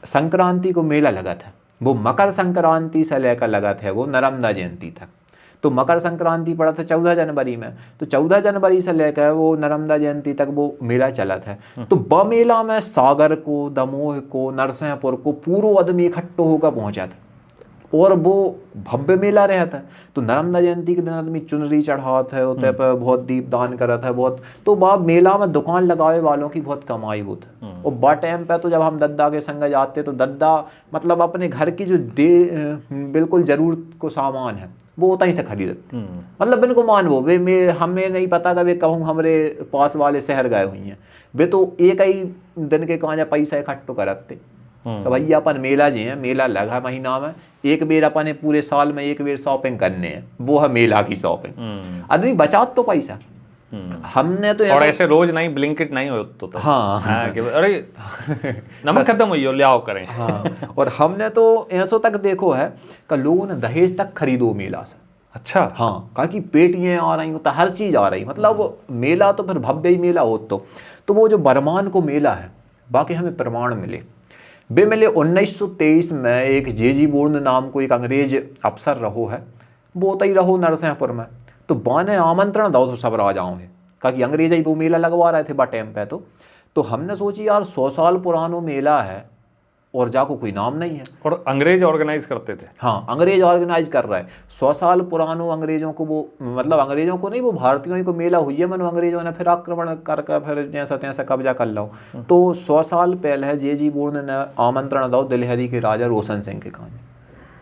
संक्रांति को मेला लगा था, वो मकर संक्रांति से लेकर लगा था वो नर्मदा जयंती तक। तो मकर संक्रांति पड़ा था 14 जनवरी में, तो 14 जनवरी से लेकर वो नर्मदा जयंती तक वो मेला चला था। तो ब मेला में सागर को, दमोह को, नरसिंहपुर को पूरा आदमी इकट्ठो होकर पहुंचा था और वो भव्य मेला रहा था। तो नर्मदा जयंती के दिन आदमी चुनरी चढ़ाता है, होते पर बहुत दीप दान करता है बहुत। तो बा मेला में दुकान लगावे वालों की बहुत कमाई होती है। और बा टाइम पे तो जब हम दद्दा के संग जाते तो दद्दा मतलब अपने घर की जो बिल्कुल जरूरत को सामान है वो उतना ही से खरीदते, मतलब इनको मानवो वे हमें नहीं पता कि वे कहूँ हमारे पास वाले शहर गए हुई हैं, वे तो एक ही दिन के कहाँ पैसा इकट्ठो करते तो भैया अपन मेला जी है, मेला लगा महीना में एक बेर अपन पूरे साल में एक बेर शॉपिंग करने हैं, वो है मेला की शॉपिंग। आदमी बचात तो पैसा हमने तो और ऐसे रोज नहीं ब्लिंकिट नहीं हो तो हाँ, अरे नमक खत्म हुई हो ले आओ करें। हाँ, और हमने तो ऐसो तक देखो है कि लोगों ने दहेज तक खरीदो मेला से। अच्छा। हाँ, कहा कि पेटियाँ आ रही होता, हर चीज़ आ रही, मतलब मेला तो फिर भव्य ही मेला हो। तो वो जो बरमान को मेला है, बाकी हमें प्रमाण मिले, वे मिले 1923 में। एक जेजी बोर्न नाम को एक अंग्रेज अफसर रहो है, वो तई रहो नरसिंहपुर में। तो बाने आमंत्रण दो तो सब राजाओं है, कहा कि अंग्रेज ही वो मेला लगवा रहे थे बा टाइम पे। तो हमने सोची यार 100 साल पुरानो मेला है और जाको कोई नाम नहीं है। और अंग्रेज ऑर्गेनाइज करते थे? हाँ, अंग्रेज ऑर्गेनाइज कर रहा है। 100 साल पुरानो अंग्रेजों को वो, मतलब अंग्रेजों को नहीं, वो भारतीयों ही को मेला हुई है, मनो अंग्रेजों ने फिर आक्रमण करके फिर जैसा तैसा कब्जा कर लो। तो 100 साल पहले जेजी बोर्न ने आमंत्रण दो दिल्हरी के राजा रोशन सिंह के कान।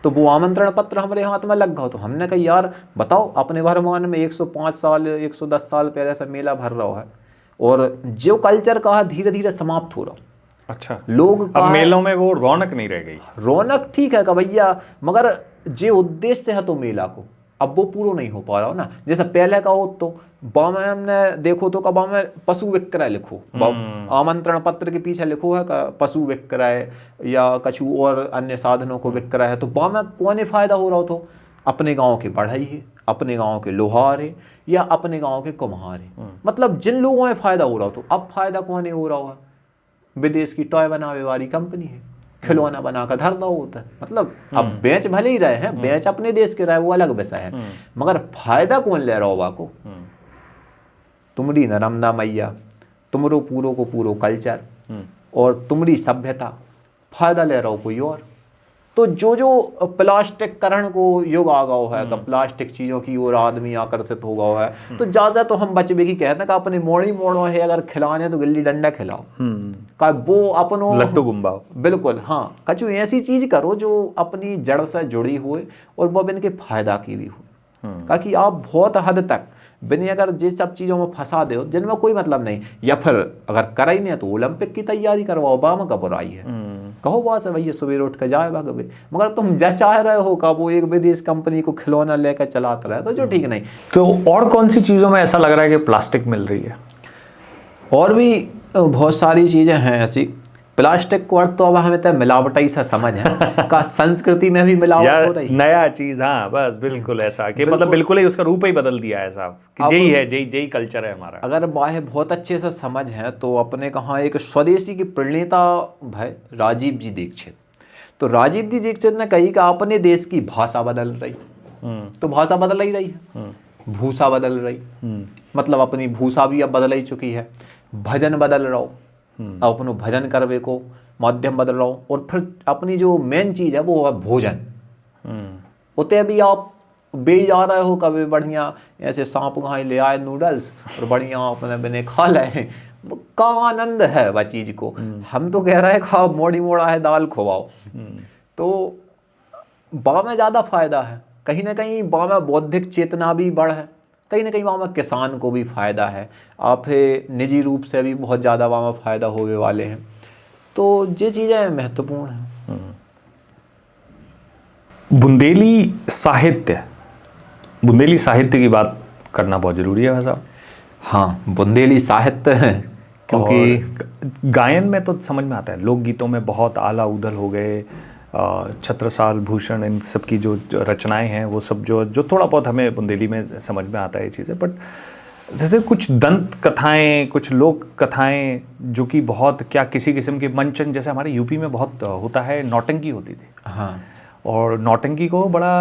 तो वो आमंत्रण पत्र हमारे हाथ में लग गया। तो हमने कहा यार बताओ, अपने भरमान में 105 साल 110 साल पहले से मेला भर रहा है और जो कल्चर का धीरे धीरे समाप्त हो रहा। अच्छा, लोग अब मेलों में वो रौनक नहीं रह गई। रौनक ठीक है का भैया, मगर जे उद्देश्य है तो मेला को अब वो पूरा नहीं हो पा रहा हो ना। जैसा पहले का हो तो बामे हमने देखो तो कबा में पशु विक्रय लिखो, आमंत्रण पत्र के पीछे लिखो है का पशु विक्रय या कछु और अन्य साधनों को विक्रय है। तो बामे कौन फायदा हो रहा हो? तो अपने गांव के बढ़ई है, अपने गांव के लोहार है या अपने गांव के कुम्हार है, मतलब जिन लोगों में फायदा हो रहा हो। तो अब फायदा कौन हो रहा है? विदेश की टॉय बनावे वाली कंपनी है, खिलौना बनाकर धर दो होता है। मतलब अब बेच भले ही रहे हैं, बेच अपने देश के रहे वो अलग विषय है, मगर फायदा कौन ले रहा होगा को? तुम्हारी नर्मदा मैया, तुमरो पूरो को पूरो कल्चर और तुम्हारी सभ्यता, फायदा ले रहा हो कोई और। तो जो प्लास्टिक करण को युग आ गया है, प्लास्टिक चीज़ों की ओर आदमी आकर्षित हो गया है। तो ज्यादा तो हम बचबे की कहते हैं कि अपने मोड़ी मोड़ो है, अगर खिलाने तो गिल्ली डंडा खिलाओ, का वो अपनो लट्टू गुम्बाओ। बिल्कुल, हाँ, कछु ऐसी चीज करो जो अपनी जड़ से जुड़ी हुए और वो इनके फायदा की भी हो। ताकि आप बहुत हद तक बिना अगर जिस सब चीज़ों में फंसा दो जिनमें कोई मतलब नहीं, या फिर अगर करा ही नहीं तो ओलंपिक की तैयारी करवाओ, बाम का बुराई है। कहो बात है भैया, सुबह उठ कर जाए भागे, मगर तुम जा चाह रहे हो का वो एक विदेश कंपनी को खिलौना लेकर चलाता रहे, तो जो ठीक नहीं। तो और कौन सी चीज़ों में ऐसा लग रहा है कि प्लास्टिक मिल रही है? और भी बहुत सारी चीज़ें हैं ऐसी। प्लास्टिक को अर्थ तो अब हमें तो मिलावटी सा समझ है का संस्कृति में भी मिलावट हो रही है। नया चीज, हाँ बस बिल्कुल ऐसा कि मतलब बिल्कुल ही उसका रूप ही बदल दिया है साहब कि यही है, यही कल्चर है हमारा। अगर बाहे बहुत अच्छे से समझ है तो अपने कहाँ एक स्वदेशी की प्रणेता भाई राजीव जी दीक्षित, तो राजीव जी दीक्षित ने कही कि अपने देश की भाषा बदल रही। तो भाषा बदल ही रही है, भूषा बदल रही, मतलब अपनी भूषा भी अब बदल ही चुकी है। भजन बदल रहा हो, अपनो भजन करवे को माध्यम बदल रहा हो, और फिर अपनी जो मेन चीज है वो है भोजन। उते भी आप बे जा रहे हो कभी बढ़िया ऐसे सांप घाई ले आए नूडल्स और बढ़िया अपने बने खा ले, का आनंद है वह चीज को। हम तो कह रहे हैं खाओ मोड़ी मोड़ा है दाल खुवाओ। तो बा में ज़्यादा फायदा है, कहीं ना कहीं बा में बौद्धिक चेतना भी बढ़ है, कहीं ना कहीं वहाँ में किसान को भी फायदा है, आप निजी रूप से भी बहुत ज़्यादा वहाँ में फायदा होने वाले हैं। तो ये चीज़ें महत्वपूर्ण हैं। बुंदेली साहित्य की बात करना बहुत जरूरी है साहब। हाँ, बुंदेली साहित्य है, क्योंकि गायन में तो समझ में आता है, लोकगीतों में बहुत आला उदल हो गए, छत्रसाल भूषण, इन सब की जो रचनाएं हैं वो सब जो थोड़ा बहुत हमें बुंदेली में समझ में आता है ये चीज़ें। बट जैसे कुछ दंत कथाएं, कुछ लोक कथाएं जो कि बहुत क्या किसी किस्म के मंचन, जैसे हमारे यूपी में बहुत होता है, नौटंकी होती थी। हाँ, और नौटंकी को बड़ा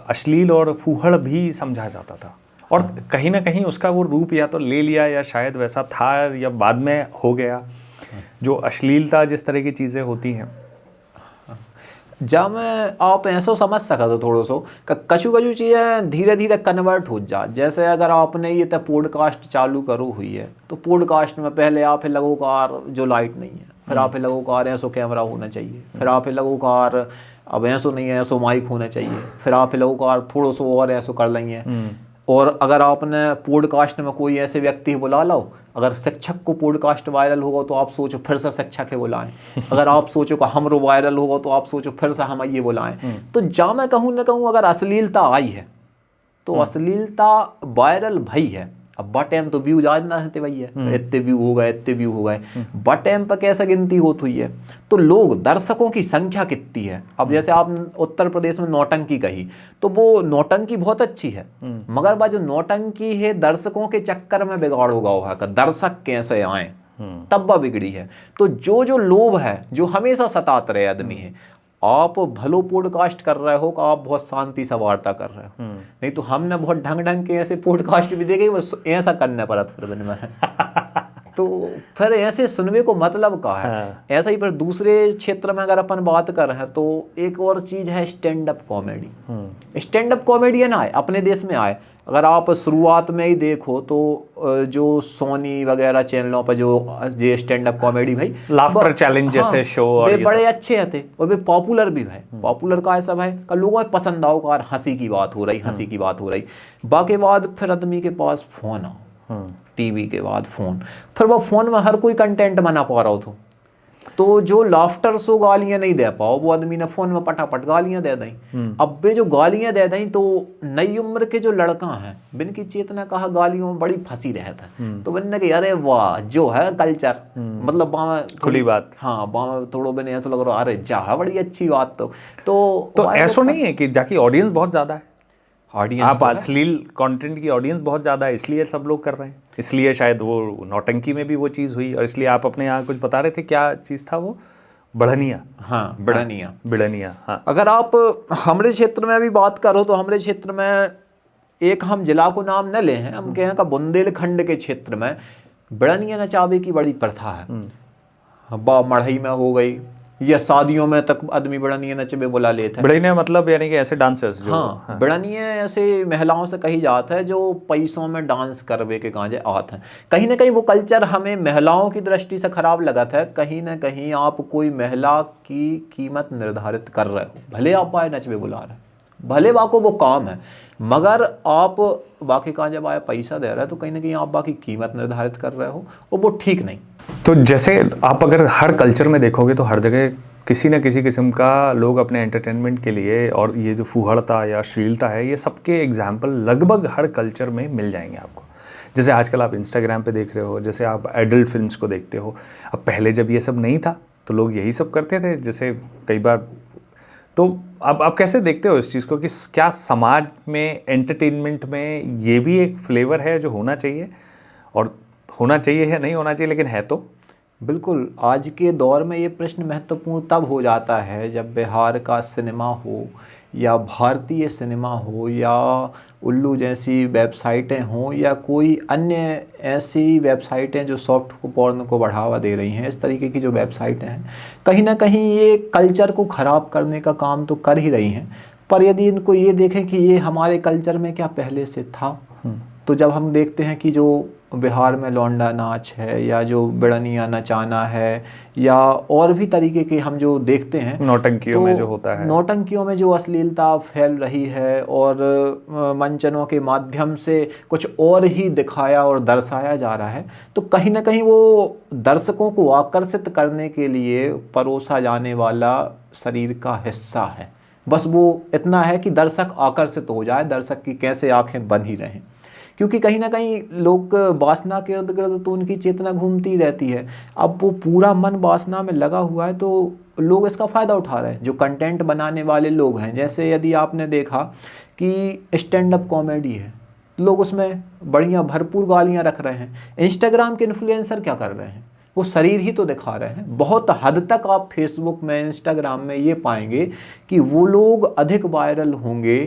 अश्लील और फूहड़ भी समझा जाता था, और कहीं ना कहीं उसका वो रूप या तो ले लिया या शायद वैसा था या बाद में हो गया। जो अश्लीलता, जिस तरह की चीज़ें होती हैं, जब मैं आप ऐसा समझ सका तो थोड़ा सो कछु चीज़ें धीरे धीरे कन्वर्ट हो जा। जैसे अगर आपने ये तो पॉडकास्ट चालू करो हुई है, तो पॉडकास्ट में पहले आप लगो कार जो लाइट नहीं है, फिर आप लगो कार ऐसो कैमरा होना चाहिए, फिर आप लगो कार अब ऐसो नहीं है ऐसो माइक होना चाहिए, फिर आप लगो कार थोड़ा सो और ऐसो कर लेंगे। और अगर आपने पॉडकास्ट में कोई ऐसे व्यक्ति बुला लो, अगर शिक्षक को पॉडकास्ट वायरल होगा तो आप सोचो फिर से शिक्षक है बुलाएं, अगर आप सोचो कि हमरो वायरल होगा तो आप सोचो फिर से हम ये बुलाएं। तो जा मैं कहूँ ना कहूँ, अगर अश्लीलता आई है तो अश्लीलता वायरल भई है, अब बा टाइम तो व्यू आज ना रहते भैया, इतने व्यू हो गए, इतने व्यू हो गए, बा टाइम पर कैसा गिनती होती हुई है। तो लोग, दर्शकों की संख्या कितनी है। अब जैसे आप उत्तर प्रदेश में नौटंकी कही, तो वो नौटंकी बहुत अच्छी है, मगर वह जो नौटंकी है दर्शकों के चक्कर में बिगाड़ होगा वहाँ का, दर्शक कैसे आए तब वह बिगड़ी है। तो जो लोभ है जो हमेशा सताते रहे आदमी है, आप भलो पॉडकास्ट कर रहे हो कि आप बहुत शांति से वार्ता कर रहे हो, नहीं तो हमने बहुत ढंग के ऐसे पॉडकास्ट भी देखे, बस ऐसा करने पड़ा फिर दिन में तो फिर ऐसे सुनने को मतलब का है। ऐसा ही फिर दूसरे क्षेत्र में अगर अपन बात कर रहे हैं तो एक और चीज़ है stand up comedy. Stand up comedian आए अपने देश में आए, अगर आप शुरुआत में ही देखो तो जो सोनी वगैरह चैनलों पर जो स्टैंड अप कॉमेडी भाई लाफ्टर चैलेंज जैसे शो और वे बड़े अच्छे थे और वे पॉपुलर भी है। पॉपुलर का ऐसा है का लोगों में पसंद आओ का हंसी की बात हो रही, हंसी की बात हो रही। बाकी बाद फिर आदमी के पास फोन आओ, टीवी के बाद फोन, फिर वो फोन में हर कोई कंटेंट बना पा रहा हो तो जो लाफ्टर शो गालियां नहीं दे पाओ वो आदमी ने फोन में पटापट गालियां दे दी। अब वे जो गालियां दे दी तो नई उम्र के जो लड़का हैं बिन की चेतना कहा गालियों में बड़ी फंसी रहता है, तो बनने के अरे वाह जो है कल्चर, मतलब खुली बात, हाँ थोड़ा मैंने ऐसा लग रहा अरे जा बड़ी अच्छी बात। तो ऐसा नहीं है कि जाकी ऑडियंस बहुत ज्यादा है, ऑडियंस आप अश्लील कंटेंट की ऑडियंस बहुत ज़्यादा है, इसलिए सब लोग कर रहे हैं, इसलिए शायद वो नौटंकी में भी वो चीज़ हुई, और इसलिए आप अपने यहाँ कुछ बता रहे थे, क्या चीज़ था वो? बढ़निया। हाँ बढ़निया, बढ़निया। हाँ, अगर आप हमारे क्षेत्र में भी बात करो तो हमारे क्षेत्र में एक हम जिला को नाम न ले हैं, हम कहें का बुंदेलखंड के क्षेत्र में बढ़निया नचावे की बड़ी प्रथा है। मढ़ई में हो गई या शादियों में तक आदमी बढ़निया नचबे बुला लेते हैं। बढ़निया मतलब यानी कि ऐसे डांसर्स जो, हाँ बढ़निया ऐसे महिलाओं से कही जाता है जो पैसों में डांस करवे के गांजे आते हैं। कहीं ना कहीं वो कल्चर हमें महिलाओं की दृष्टि से खराब लगा था। कहीं ना कहीं आप कोई महिला की कीमत निर्धारित कर रहे हो, भले आप आए नचबे बुला रहे, भले वाको वो काम है, मगर आप बाकी कहाँ जब आए पैसा दे रहे हैं तो कहीं ना कहीं आप बाकी कीमत निर्धारित कर रहे हो और वो ठीक नहीं। तो जैसे आप अगर हर कल्चर में देखोगे तो हर जगह किसी न किसी किस्म का लोग अपने एंटरटेनमेंट के लिए, और ये जो फूहड़ता या अश्लीलता है, ये सबके एग्जाम्पल लगभग हर कल्चर में मिल जाएंगे आपको। जैसे आजकल आप इंस्टाग्राम पे देख रहे हो, जैसे आप एडल्ट फिल्म्स को देखते हो। अब पहले जब ये सब नहीं था तो लोग यही सब करते थे, जैसे कई बार। तो अब आप कैसे देखते हो इस चीज़ को कि क्या समाज में एंटरटेनमेंट में ये भी एक फ्लेवर है जो होना चाहिए, और होना चाहिए या नहीं होना चाहिए, लेकिन है तो? बिल्कुल, आज के दौर में ये प्रश्न महत्वपूर्ण तब हो जाता है जब बिहार का सिनेमा हो या भारतीय सिनेमा हो या उल्लू जैसी वेबसाइटें हों या कोई अन्य ऐसी वेबसाइटें जो सॉफ्ट पॉर्न को बढ़ावा दे रही हैं। इस तरीके की जो वेबसाइटें हैं कहीं ना कहीं ये कल्चर को ख़राब करने का काम तो कर ही रही हैं, पर यदि इनको ये देखें कि ये हमारे कल्चर में क्या पहले से था, तो जब हम देखते हैं कि जो बिहार में लौंडा नाच है या जो बढ़निया नचाना है या और भी तरीके के हम जो देखते हैं नौटंकियों में जो होता है, नौटंकियों में जो अश्लीलता फैल रही है और मंचनों के माध्यम से कुछ और ही दिखाया और दर्शाया जा रहा है, तो कहीं ना कहीं वो दर्शकों को आकर्षित करने के लिए परोसा जाने वाला शरीर का हिस्सा है। बस वो इतना है कि दर्शक आकर्षित हो जाए, दर्शक की कैसे आंखें बंद ही रहें, क्योंकि कहीं ना कहीं लोग वासना के इर्द गिर्द तो उनकी चेतना घूमती रहती है। अब वो पूरा मन वासना में लगा हुआ है तो लोग इसका फ़ायदा उठा रहे हैं, जो कंटेंट बनाने वाले लोग हैं। जैसे यदि आपने देखा कि स्टैंड अप कॉमेडी है, लोग उसमें बढ़िया भरपूर गालियां रख रहे हैं। इंस्टाग्राम के इन्फ्लुएंसर क्या कर रहे हैं, वो शरीर ही तो दिखा रहे हैं। बहुत हद तक आप फेसबुक में, इंस्टाग्राम में ये पाएंगे कि वो लोग अधिक वायरल होंगे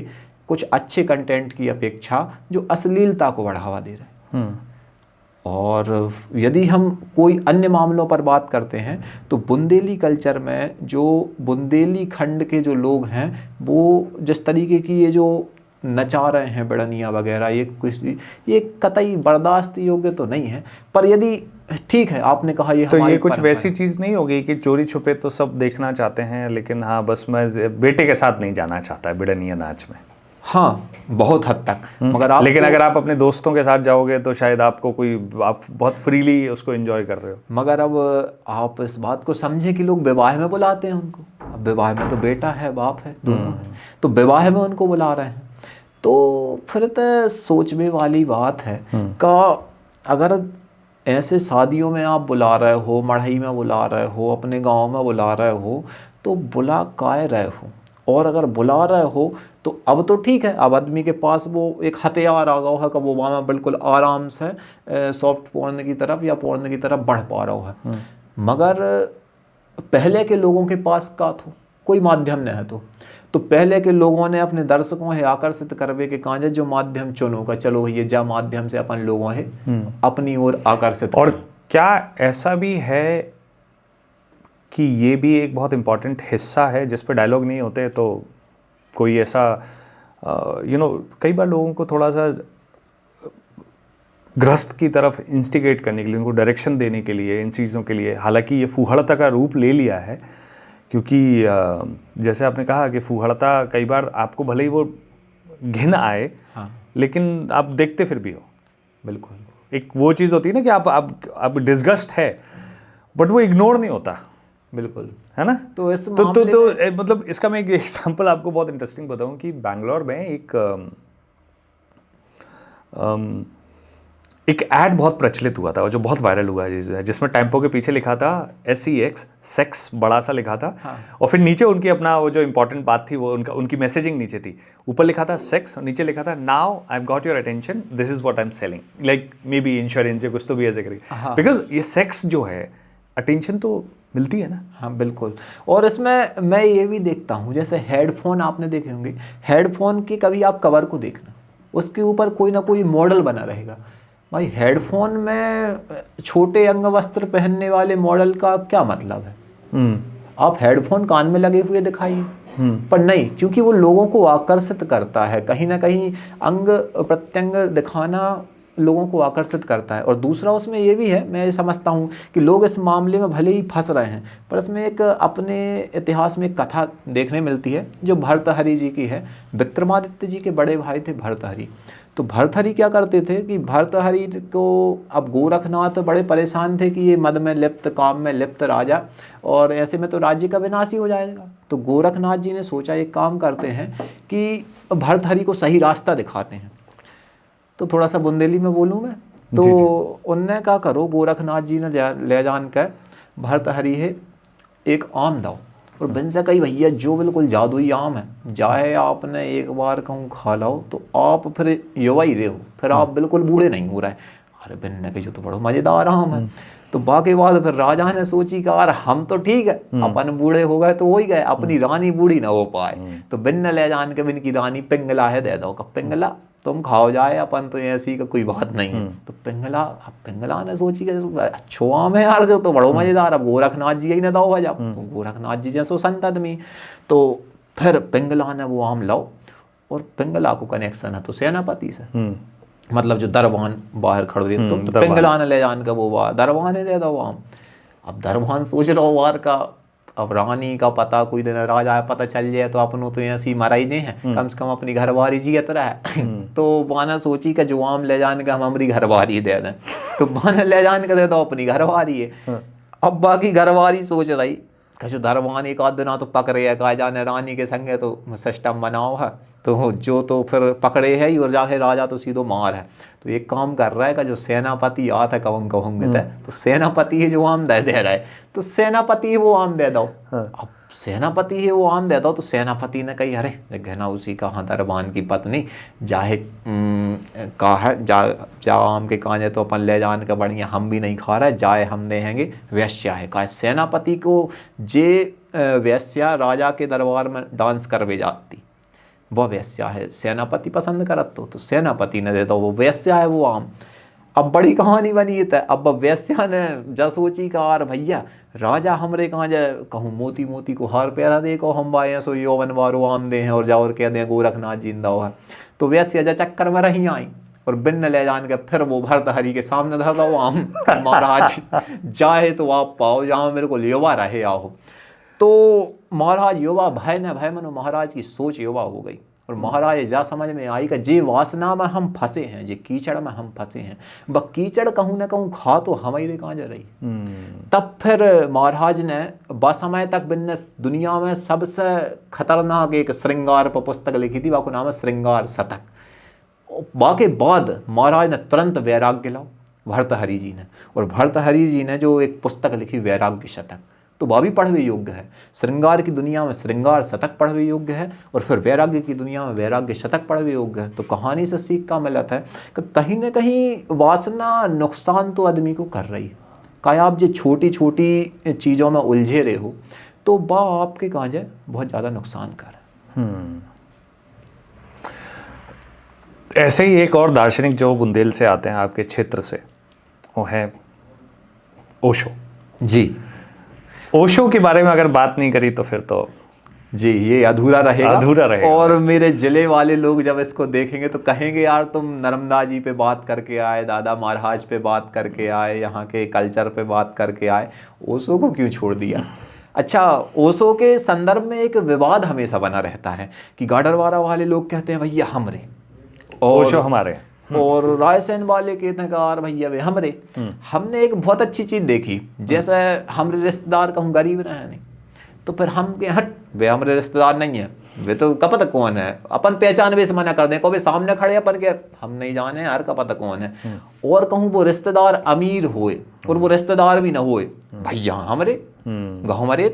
कुछ अच्छे कंटेंट की अपेक्षा जो अश्लीलता को बढ़ावा दे रहे हैं। और यदि हम कोई अन्य मामलों पर बात करते हैं तो बुंदेली कल्चर में जो बुंदेली खंड के जो लोग हैं वो जिस तरीके की ये जो नचा रहे हैं बढ़निया वगैरह, ये कतई बर्दाश्त योग्य तो नहीं है। पर यदि ठीक है, आपने कहा ये तो ये कुछ वैसी चीज़ नहीं होगी कि चोरी छुपे तो सब देखना चाहते हैं, लेकिन हाँ बस मैं बेटे के साथ नहीं जाना चाहता बढ़निया नाच में। हाँ बहुत हद तक, मगर आप लेकिन अगर आप अपने दोस्तों के साथ जाओगे तो शायद आपको आप बहुत फ्रीली उसको एंजॉय कर रहे हो। मगर अब आप इस बात को समझे कि लोग विवाह में बुलाते हैं उनको। अब विवाह में तो बेटा है, बाप है, दोनों है, तो विवाह में उनको बुला रहे हैं। तो फिर तो सोचने वाली बात है का अगर ऐसे शादियों में आप बुला रहे हो, मढ़ई में बुला रहे हो, अपने गांव में बुला रहे हो, तो बुला काय रहे हो। और अगर बुला रहे हो तो अब तो ठीक है, अब आदमी के पास वो एक हथियार आ गया है कि वो वहाँ बिल्कुल आराम से सॉफ्ट पोर्न की तरफ या पोर्न की तरफ बढ़ पा रहा है। मगर पहले के लोगों के पास का था कोई माध्यम नहीं है, तो पहले के लोगों ने अपने दर्शकों है आकर्षित करवे के कांजे जो माध्यम चुनो का, चलो ये जा माध्यम से अपन लोगों है अपनी ओर आकर्षित। और क्या ऐसा भी है कि ये भी एक बहुत इम्पॉर्टेंट हिस्सा है जिस पे डायलॉग नहीं होते, तो कोई ऐसा कई बार लोगों को थोड़ा सा ग्रस्त की तरफ इंस्टिगेट करने के लिए, उनको डायरेक्शन देने के लिए, इन चीज़ों के लिए, हालांकि ये फूहड़ता का रूप ले लिया है, क्योंकि जैसे आपने कहा कि फूहड़ता कई बार आपको भले ही वो घिन आए, हाँ, लेकिन आप देखते फिर भी हो। बिल्कुल। एक वो चीज़ होती है ना कि आप डिस्गस्ट है, बट वो इग्नोर नहीं होता, बिल्कुल, है ना। तो इस तो मतलब इसका मैं एक एग्जांपल आपको बहुत इंटरेस्टिंग बताऊं कि बैंगलोर में एक ऐड बहुत प्रचलित हुआ था और जो बहुत वायरल हुआ है, जिसमें टेम्पो के पीछे लिखा था SEX, सेक्स बड़ा सा लिखा था। हाँ। और फिर नीचे उनकी अपना वो जो इंपॉर्टेंट बात थी वो उनकी मैसेजिंग नीचे थी, ऊपर लिखा था सेक्स और नीचे लिखा था now I have got your attention, this is what I am selling, like may be insurance या कुछ तो भी ऐसे करके, बिकॉज ये सेक्स जो है अटेंशन तो मिलती है ना। हाँ बिल्कुल। और इसमें मैं ये भी देखता हूँ, जैसे हेडफोन आपने देखे होंगे, हेडफोन की कभी आप कवर को देखना, उसके ऊपर कोई ना कोई मॉडल बना रहेगा। भाई हेडफोन में छोटे अंग वस्त्र पहनने वाले मॉडल का क्या मतलब है? आप हेडफोन कान में लगे हुए दिखाइए, पर नहीं, क्योंकि वो लोगों को आकर्षित करता है, कहीं ना कहीं अंग प्रत्यंग दिखाना लोगों को आकर्षित करता है। और दूसरा उसमें ये भी है, मैं ये समझता हूँ कि लोग इस मामले में भले ही फंस रहे हैं, पर इसमें एक अपने इतिहास में एक कथा देखने मिलती है जो भर्तहरि जी की है। विक्रमादित्य जी के बड़े भाई थे भर्तहरि। तो भर्तहरि क्या करते थे कि भर्तहरि को, अब गोरखनाथ बड़े परेशान थे कि ये मद में लिप्त, काम में लिप्त राजा, और ऐसे में तो राज्य का विनाश ही हो जाएगा। तो गोरखनाथ जी ने सोचा एक काम करते हैं कि भर्तहरि को सही रास्ता दिखाते हैं। तो थोड़ा सा बुंदेली में बोलूँ मैं, तो उनने क्या करो, गोरखनाथ जी ने ले जान कर भर्तहरि है एक आम दाओ, और बिन से कही भैया जो बिल्कुल जादुई आम है, जाए आपने एक बार कहूँ खा लाओ तो आप फिर युवा ही रहे हो, फिर आप बिल्कुल बूढ़े नहीं हो रहे। अरे बिन ने कही जो तो बड़ा मज़ेदार आम है। तो बाकी बाद फिर राजा ने सोची कि यार हम तो ठीक है, अपन बूढ़े हो गए तो हो ही गए, अपनी रानी बूढ़ी ना हो पाए। तो बिन ने ले जान के बिन की रानी पिंगला है दे दो, कब पिंगला तुम खाओ जाए, अपन तो ऐसी का कोई बात नहीं है। तो पिंगला ने सोची कि अच्छो आम है यार, जो तो बड़ो मजेदार, अब गोरखनाथ जी ही ने दाओ जब गोरखनाथ जी जैसो संत आदमी। तो फिर पिंगला ने वो आम लाओ, और पिंगला को कनेक्शन है तो सेनापति से, मतलब जो दरबान बाहर खड़ रही, तो पिंगला ने ले जान का वो दरबान ने दे दो आम। अब दरबान सोच रहा वार का, अब रानी का पता कोई दिन राजा पता चल जाए तो अपनों तो ऐसी मराई दे हैं, कम से कम अपनी घरवारी जियत रहा। तो बाना सोची का जो आम ले जाने का हम हमारी घरवारी दे दें, तो बाना ले जाने का दे दो अपनी घरवारी है। अब बाकी घरवारी सोच रही कि जो दरबान एक आध दिना तो पकड़े है, कहा जाने रानी के संगे तो सिस्टम बनाओ है, तो जो तो फिर पकड़े है ही, और जाके राजा तो सीधो मार है। तो एक काम कर रहा है कि जो सेनापति आता कहूँगे तो सेनापति है जो आम दे रहा है, तो सेनापति वो आम दे दो। अब सेनापति है वो आम दे दो, तो सेनापति ने कही अरे घना उसी का, हाँ दरबान की पत्नी जाहे कहा है जा आम के कांजे तो अपन ले जान का बढ़िया, हम भी नहीं खा रहे, जाए हम देंगे वेश्या है। कहा सेनापति को जे वेश्या राजा के दरबार में डांस करवे जाती, वह वेश्या है, सेनापति पसंद करत तो सेनापति ने दे दो वो वेश्या है वो आम। अब बड़ी कहानी बनी है। अब वेश्या ने जा सोची का यार भैया राजा हमरे कहाँ जाए, कहूँ मोती मोती को हार पैरा दे को हम बाए सो यौवन वारो आम दे हैं और जा और कह दें गोरखनाथ जिंदा है। तो वेश्या जा चक्कर में रही आई, और बिन ले जान के फिर वो भर्तहरि के सामने धर दो आम, महाराज जाए तो आप पाओ, जहाँ मेरे को युवा रहे आओ। तो महाराज युवा भय न भय मनो महाराज की सोच युवा हो गई, और महाराज जा समझ में आई कि जे वासना में हम फंसे हैं, जे कीचड़ में हम फंसे हैं, ब कीचड़ कहूँ न कहूँ खा तो हमारे कहाँ जा रही। तब फिर महाराज ने बसमय तक बिन्ने दुनिया में सबसे खतरनाक एक श्रृंगार पर पुस्तक लिखी थी, वाको नाम है श्रृंगार शतक। बाके बाद महाराज ने तुरंत वैराग्य लाओ भर्तहरि जी ने, और भर्तहरि जी ने जो एक पुस्तक लिखी वैराग्य शतक, तो वह भी पढ़वे योग्य है। श्रृंगार की दुनिया में श्रृंगार शतक पढ़वे योग्य है, और फिर वैराग्य की दुनिया में वैराग्य शतक पढ़वे योग्य है। तो कहानी से सीख का मिलता है कि कहीं न कहीं वासना नुकसान तो आदमी को कर रही है। क्या आप जो छोटी छोटी चीज़ों में उलझे रहे हो तो वह आपके कहाँ जाए बहुत ज़्यादा नुकसान कर। ऐसे ही एक और दार्शनिक जो बुंदेल से आते हैं आपके क्षेत्र से, वो है ओशो जी। ओशो के बारे में अगर बात नहीं करी तो फिर तो जी ये अधूरा रहेगा। और मेरे जिले वाले लोग जब इसको देखेंगे तो कहेंगे यार तुम नर्मदा जी पे बात करके आए, दादा महाराज पे बात करके आए, यहाँ के कल्चर पे बात करके आए, ओशो को क्यों छोड़ दिया। अच्छा, ओशो के संदर्भ में एक विवाद हमेशा बना रहता है कि गाडरवारा वाले लोग कहते हैं भैया हमरे, और ओशो हमारे, और रायसेन वाले कहते हैं यार भैया वे हमरे। हमने एक बहुत अच्छी चीज़ देखी, जैसे हमारे रिश्तेदार कहूँ गरीब रहे नहीं, तो फिर हम के हट वे हमारे रिश्तेदार नहीं है, वे तो कपत कौन है, अपन पहचान वे से मना कर दें, को वे सामने खड़े अपन के हम नहीं जाने यार कपत कौन है। और कहूँ वो रिश्तेदार अमीर होए और वो रिश्तेदार भी ना होए, भैया हमारे गाँव हमारे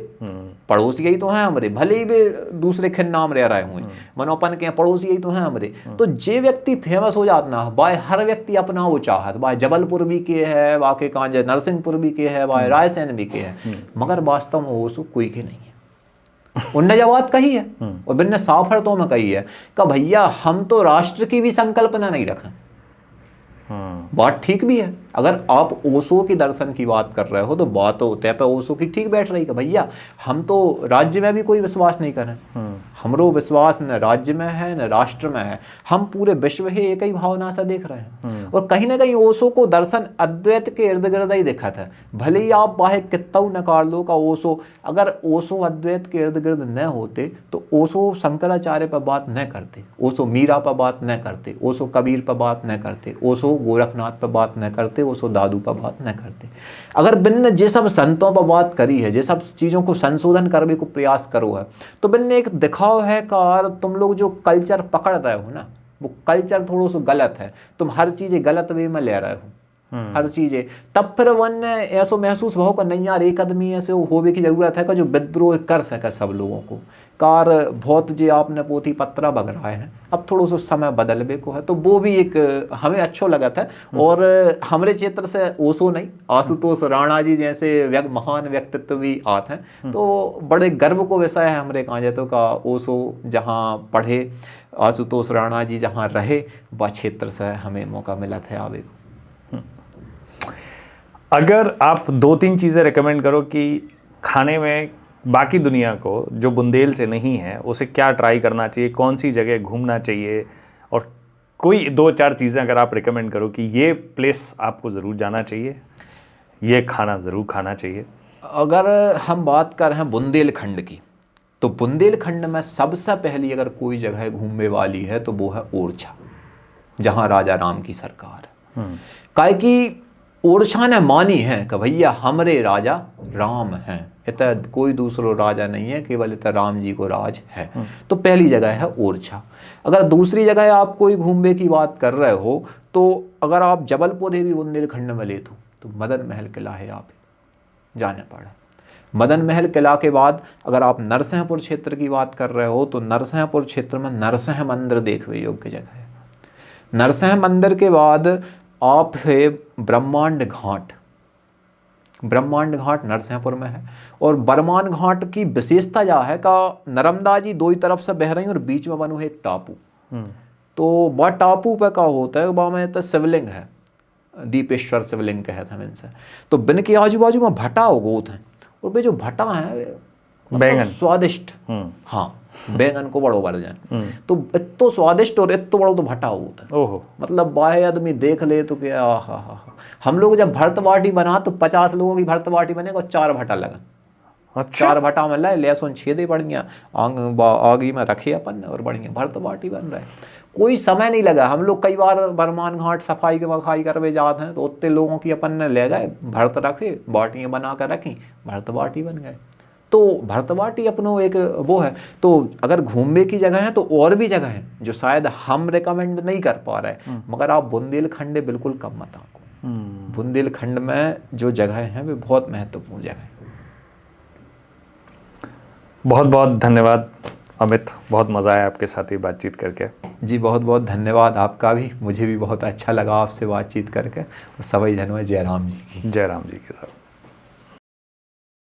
पड़ोसी यही तो हैं हमारे, भले ही वे दूसरे खिन नाम रह रहे हुए, मनो अपन के पड़ोसी यही तो हैं हमारे। तो जे व्यक्ति फेमस हो जाता ना, बाय हर व्यक्ति अपना वो चाहत, बाय जबलपुर भी के है, वाके कहाँ जाए नरसिंहपुर भी के है, बाय रायसेन भी के है, मगर वास्तव में वो कोई के नहीं है। उनने जब बात कही है और बिन्ने साफरतों में कही है कि भैया हम तो राष्ट्र की भी संकल्पना नहीं रखें। बात ठीक भी है, अगर आप ओशो के दर्शन की बात कर रहे हो तो बात होते पे ओशो की ठीक बैठ रही है भैया हम तो राज्य में भी कोई विश्वास नहीं करें, हमरो विश्वास न राज्य में है न राष्ट्र में है, हम पूरे विश्व ही एक ही भावना से देख रहे हैं। और कहीं ना कहीं ओशो को दर्शन अद्वैत के इर्द गिर्द ही देखा था, भले ही आप बाहे कितना नकार लो का ओशो, अगर ओशो अद्वैत के इर्द गिर्द न होते तो ओशो शंकराचार्य पर बात न करते, ओशो मीरा पर बात न करते, ओशो कबीर पर बात न करते, ओशो गोरखनाथ पर बात न करते, ओशो दादू पर बात न करते। अगर बिन जे सब संतों पर बात करी है, जे सब चीज़ों को संशोधन करने को प्रयास करो है, तो बिन एक दिखाव है कार तुम लोग जो कल्चर पकड़ रहे हो ना वो कल्चर थोड़ा सा गलत है, तुम हर चीज़ें गलत वे में ले रहे हो हर चीज़ें। तब फिर वन ऐसो महसूस हो कि नहीं यार एक आदमी ऐसे होवे की जरूरत है कि जो विद्रोह कर सके सब लोगों को, कार बहुत जे आपने पोथी पत्रा बगराए हैं, अब थोड़ा सा समय बदलवे को है, तो वो भी एक हमें अच्छो लगा था। और हमारे क्षेत्र से ओशो नहीं आशुतोष राणा जी जैसे महान व्यक्तित्व भी आते हैं, तो बड़े गर्व को विषय है हमारे कहाँ जाते का ओशो जहाँ पढ़े, आशुतोष राणा जी जहाँ रहे, वह क्षेत्र से हमें मौका मिला था आवे को। अगर आप 2-3 चीज़ें रिकमेंड करो कि खाने में बाकी दुनिया को जो बुंदेल से नहीं है उसे क्या ट्राई करना चाहिए, कौन सी जगह घूमना चाहिए, और कोई 2-4 चीज़ें अगर आप रिकमेंड करो कि ये प्लेस आपको ज़रूर जाना चाहिए, ये खाना ज़रूर खाना चाहिए। अगर हम बात कर रहे हैं बुंदेलखंड की, तो बुंदेलखंड में सबसे पहली अगर कोई जगह घूमने वाली है तो वो है ओरछा, जहाँ राजा राम की सरकार है। काहे कि ओरछा ने मानी है कि भैया हमरे राजा राम हैं, इतना कोई दूसरो राजा नहीं है, केवल इतना राम जी को राज है। तो पहली जगह है ओरछा। अगर दूसरी जगह आप कोई घूमने की बात कर रहे हो तो अगर आप जबलपुर भी बुंदेलखंड में ले तो मदन महल किला है, आप जाना पड़ा। मदन महल किला के बाद अगर आप नरसिंहपुर क्षेत्र की बात कर रहे हो तो नरसिंहपुर क्षेत्र में नरसिंह मंदिर देखने योग्य जगह है। नरसिंह मंदिर के बाद आप है ब्रह्मांड घाट, ब्रह्मांड घाट नरसिंहपुर में है। और बरमान घाट की विशेषता यह है का नर्मदा जी दो ही तरफ से बह रही और बीच में बनो है एक टापू। तो वह टापू पे का होता है वह में तो शिवलिंग है, दीपेश्वर शिवलिंग कहते हैं इनसे। तो बिन के आजू बाजू में भट्टा उगोत हैं, और वे जो भट्टा है बैंगन स्वादिष्ट, हाँ बैंगन को बड़ो वर्जन, तो इतो स्वादिष्ट और इतो बड़ो तो भट्टा होता है। ओहो, मतलब बाहे आदमी देख ले तो क्या हा। हम लोग जब भरत बाटी बना तो 50 लोगों की भरत बाटी बने और 4 भट्टा लगा। अच्छा। 4 भटा में लाए, लहसुन छेदे बढ़िया, आगी में रखे अपन और बढ़िया भरत बाटी बन रहा है। कोई समय नहीं लगा। हम लोग कई बार बरमान घाट सफाई के वफाई करवे जाते हैं तो उतने लोगों की अपन ने ले गए, भरत रखे, बाटियाँ बना कर रखी, भरत बाटी बन गए। तो भरत बाटी अपनो एक वो है। तो अगर घूमने की जगह है तो और भी जगह है जो शायद हम रिकमेंड नहीं कर पा रहे, मगर आप बुंदेलखंड बिल्कुल कम मत आको। बुंदेलखंड में जो जगह हैं वे बहुत महत्वपूर्ण जगह है। बहुत बहुत धन्यवाद अमित, बहुत मज़ा आया आपके साथ ही बातचीत करके। जी बहुत बहुत धन्यवाद आपका भी, मुझे भी बहुत अच्छा लगा आपसे बातचीत करके। सभी धन्यवाद। जय राम जी की। जय राम जी के साथ।